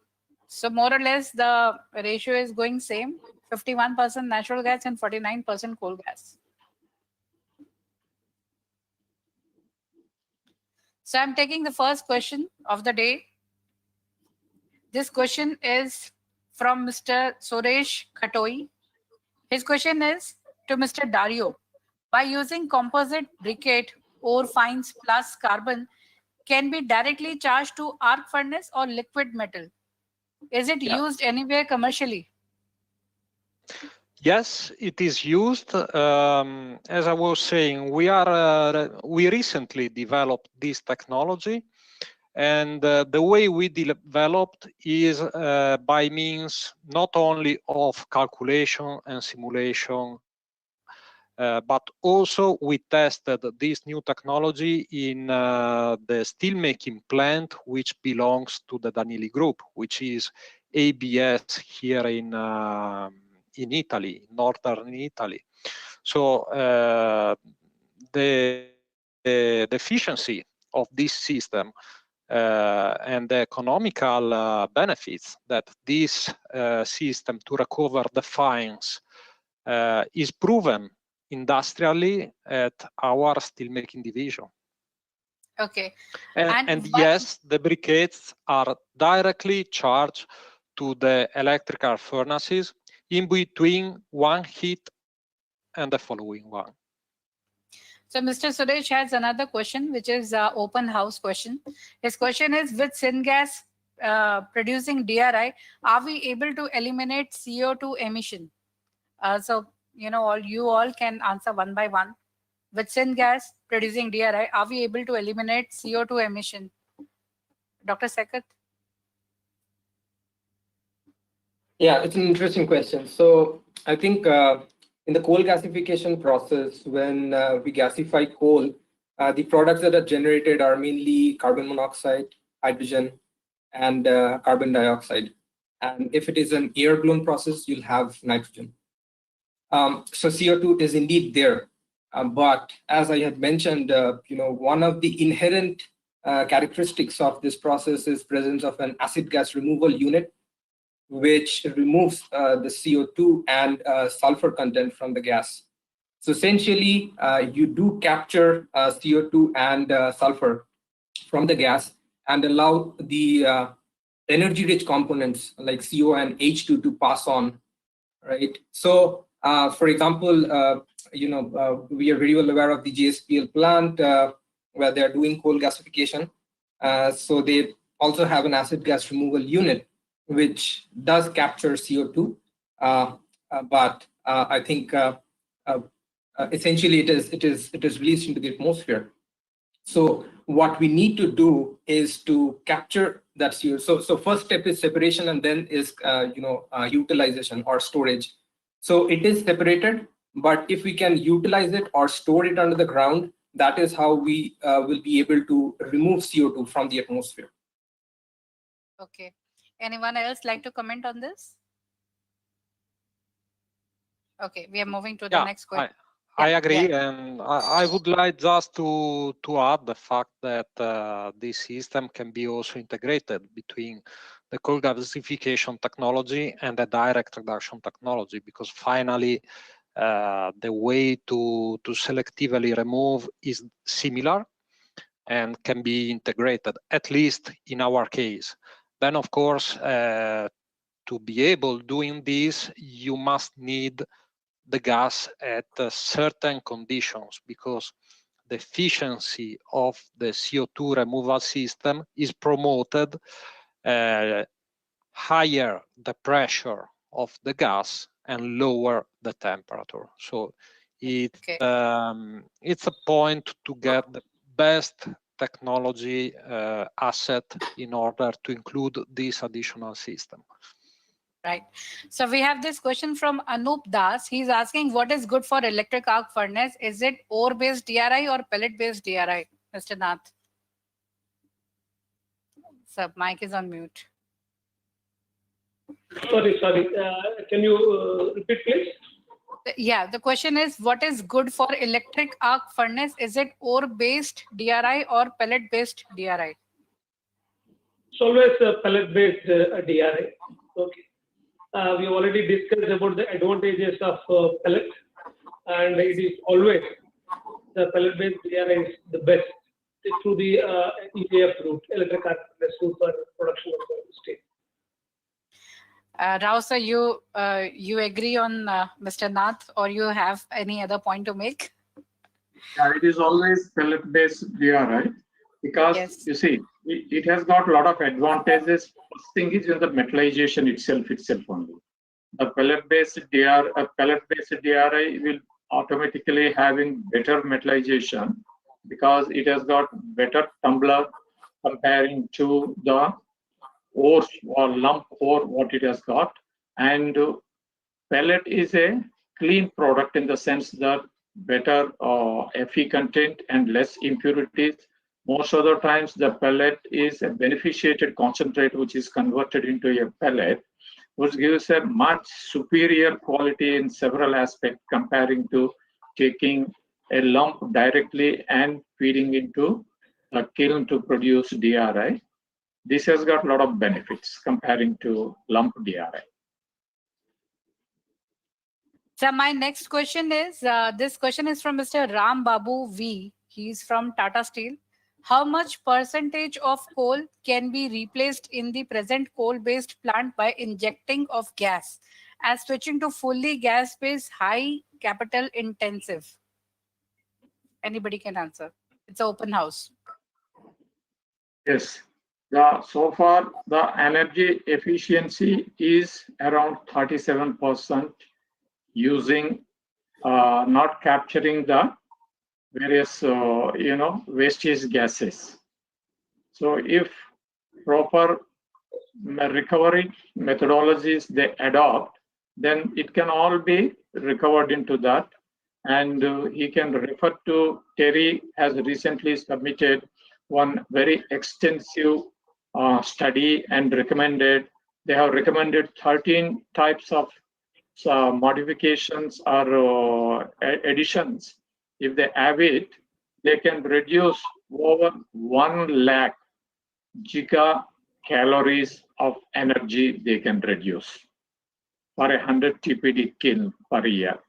So more or less the ratio is going same, 51% natural gas and 49% coal gas. So I'm taking the first question of the day. This question is from Mr. Suresh Khatoi. His question is to Mr. Dario. By using composite briquette ore fines plus carbon, can be directly charged to arc furnace or liquid metal? Is it used anywhere commercially? Yes, it is used. As I was saying, we recently developed this technology, and the way we developed is by means not only of calculation and simulation, but also we tested this new technology in the steelmaking plant, which belongs to the Danieli group, which is ABS here in Italy, northern Italy. So the efficiency of this system and the economical benefits that this system to recover the fines is proven industrially at our steelmaking division. Okay. And yes, the briquettes are directly charged to the electrical furnaces in between one heat and the following one. So Mr. Suresh has another question, which is open house question. His question is, with syngas producing DRI, are we able to eliminate CO2 emission? So, you know, you all can answer one by one. With syngas producing DRI, are we able to eliminate CO2 emission? Dr. Saikat? Yeah, it's an interesting question. So I think in the coal gasification process, when we gasify coal, the products that are generated are mainly carbon monoxide, hydrogen, and carbon dioxide. And if it is an air-blown process, you'll have nitrogen. So CO2 is indeed there. But as I had mentioned, one of the inherent characteristics of this process is presence of an acid gas removal unit, which removes the CO2 and sulfur content from the gas. So essentially, you do capture CO2 and sulfur from the gas and allow the energy-rich components like CO and H2 to pass on, right? So, for example, we are very well aware of the JSPL plant where they are doing coal gasification. So they also have an acid gas removal unit, which does capture CO2, but I think essentially it is released into the atmosphere. So what we need to do is to capture that CO2. So first step is separation, and then is utilization or storage. So it is separated, but if we can utilize it or store it under the ground, that is how we will be able to remove CO2 from the atmosphere. Okay. Anyone else like to comment on this? Okay, we are moving to the next question. I agree, and I would like just to add the fact that this system can be also integrated between the coal gasification technology and the direct reduction technology, because finally the way to selectively remove is similar and can be integrated, at least in our case. Then, of course, to be able doing this, you must need the gas at certain conditions, because the efficiency of the CO2 removal system is promoted higher the pressure of the gas and lower the temperature. So it's a point to get the best technology asset in order to include this additional system. Right. So we have this question from Anup Das. He's asking, what is good for electric arc furnace? Is it ore-based DRI or pellet-based DRI, Mr. Nath? Sir, mic is on mute. Sorry. Can you repeat, please? Yeah, the question is, what is good for electric arc furnace? Is it ore-based DRI or pellet-based DRI? It's always pellet-based DRI. Okay. We already discussed about the advantages of pellet, and it is always the pellet-based DRI is the best through the EAF route, electric arc furnace route for production of steel. Rao sir, you agree on Mr. Nath, or you have any other point to make? Yeah, it is always pellet-based DRI because Yes. you see, it has got a lot of advantages. First thing is in the metallization itself only. The pellet-based DRI will automatically having better metallization because it has got better tumbler comparing to the ore or lump ore what it has got. And pellet is a clean product in the sense that better Fe content and less impurities. Most of the times the pellet is a beneficiated concentrate which is converted into a pellet, which gives a much superior quality in several aspects comparing to taking a lump directly and feeding into a kiln to produce DRI. This has got a lot of benefits comparing to lump DRI. So my next question is, this question is from Mr. Ram Babu V. He's from Tata Steel. How much percentage of coal can be replaced in the present coal-based plant by injecting of gas, as switching to fully gas-based, high capital intensive? Anybody can answer. It's an open house. Yes. So far, the energy efficiency is around 37% using not capturing the various wastage gases. So if proper recovery methodologies they adopt, then it can all be recovered into that. And he can refer to Terry has recently submitted one very extensive study and they have recommended 13 types of modifications or additions. If they have it, they can reduce over 1 lakh gigacalories of energy they can reduce for 100 TPD kiln per year.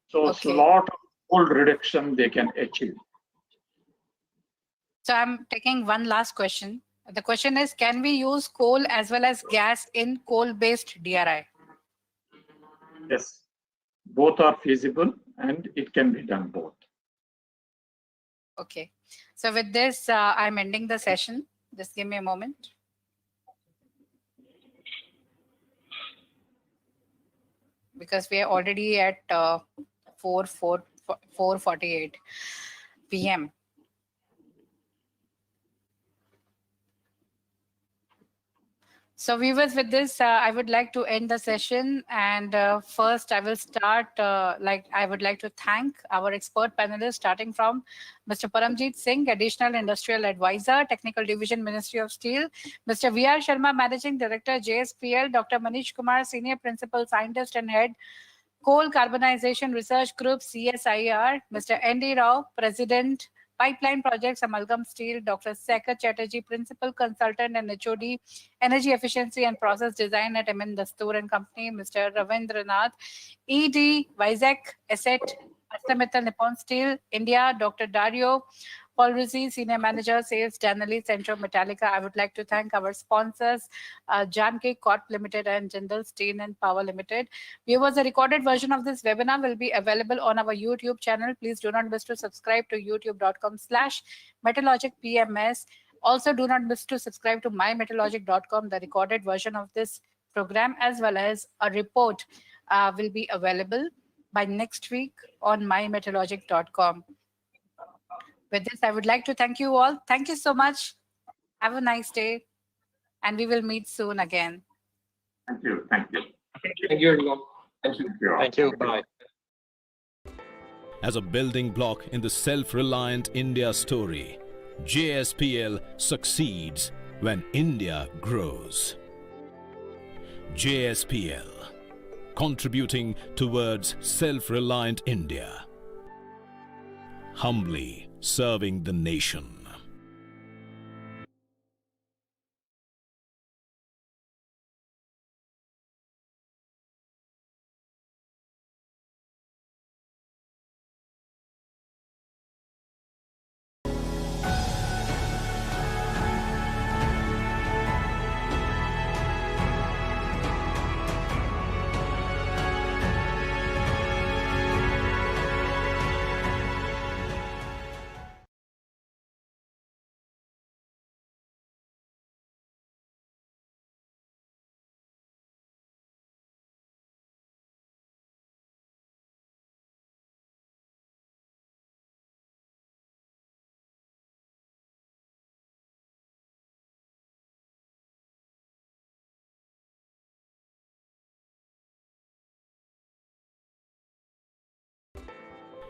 So it's a lot of coal reduction they can achieve. So I'm taking one last question. The question is, can we use coal as well as gas in coal-based DRI? Yes, both are feasible and it can be done both. Okay. So with this, I'm ending the session. Just give me a moment. Because we are already at 4:48 p.m. So viewers, with this, I would like to end the session. And first, I will start, I would like to thank our expert panelists, starting from Mr. Parmjeet Singh, Additional Industrial Advisor, Technical Division, Ministry of Steel, Mr. V.R. Sharma, Managing Director, JSPL, Dr. Manish Kumar, Senior Principal Scientist and Head, Coal Carbonization Research Group, CSIR, Mr. N.D. Rao, President, Pipeline Projects, Amalgam Steel, Dr. Saikat Chatterjee, Principal Consultant and HOD, Energy Efficiency and Process Design at M.N. Dastur and Company, Mr. Ravindranath, ED, Vizag Asset, ArcelorMittal Nippon Steel, India, Dr. Dario, Pauluzzi, Senior Manager, Sales, Danieli, Centro, Metallica. I would like to thank our sponsors, Janki Corp Limited and Jindal Steel and Power Limited. Viewers, a recorded version of this webinar will be available on our YouTube channel. Please do not miss to subscribe to youtube.com/Metalogic PMS. Also, do not miss to subscribe to mymetalogic.com. The recorded version of this program as well as a report will be available by next week on mymetalogic.com. With this, I would like to thank you all. Thank you so much. Have a nice day. And we will meet soon again. Thank you. Thank you. Thank you, everyone. Thank you. Thank you. Bye. As a building block in the self-reliant India story, JSPL succeeds when India grows. JSPL, contributing towards self-reliant India, humbly serving the nation.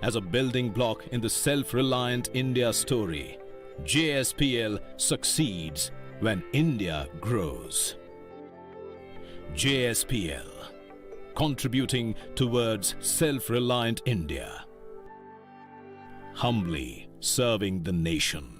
As a building block in the self-reliant India story, JSPL succeeds when India grows. JSPL, contributing towards self-reliant India, humbly serving the nation.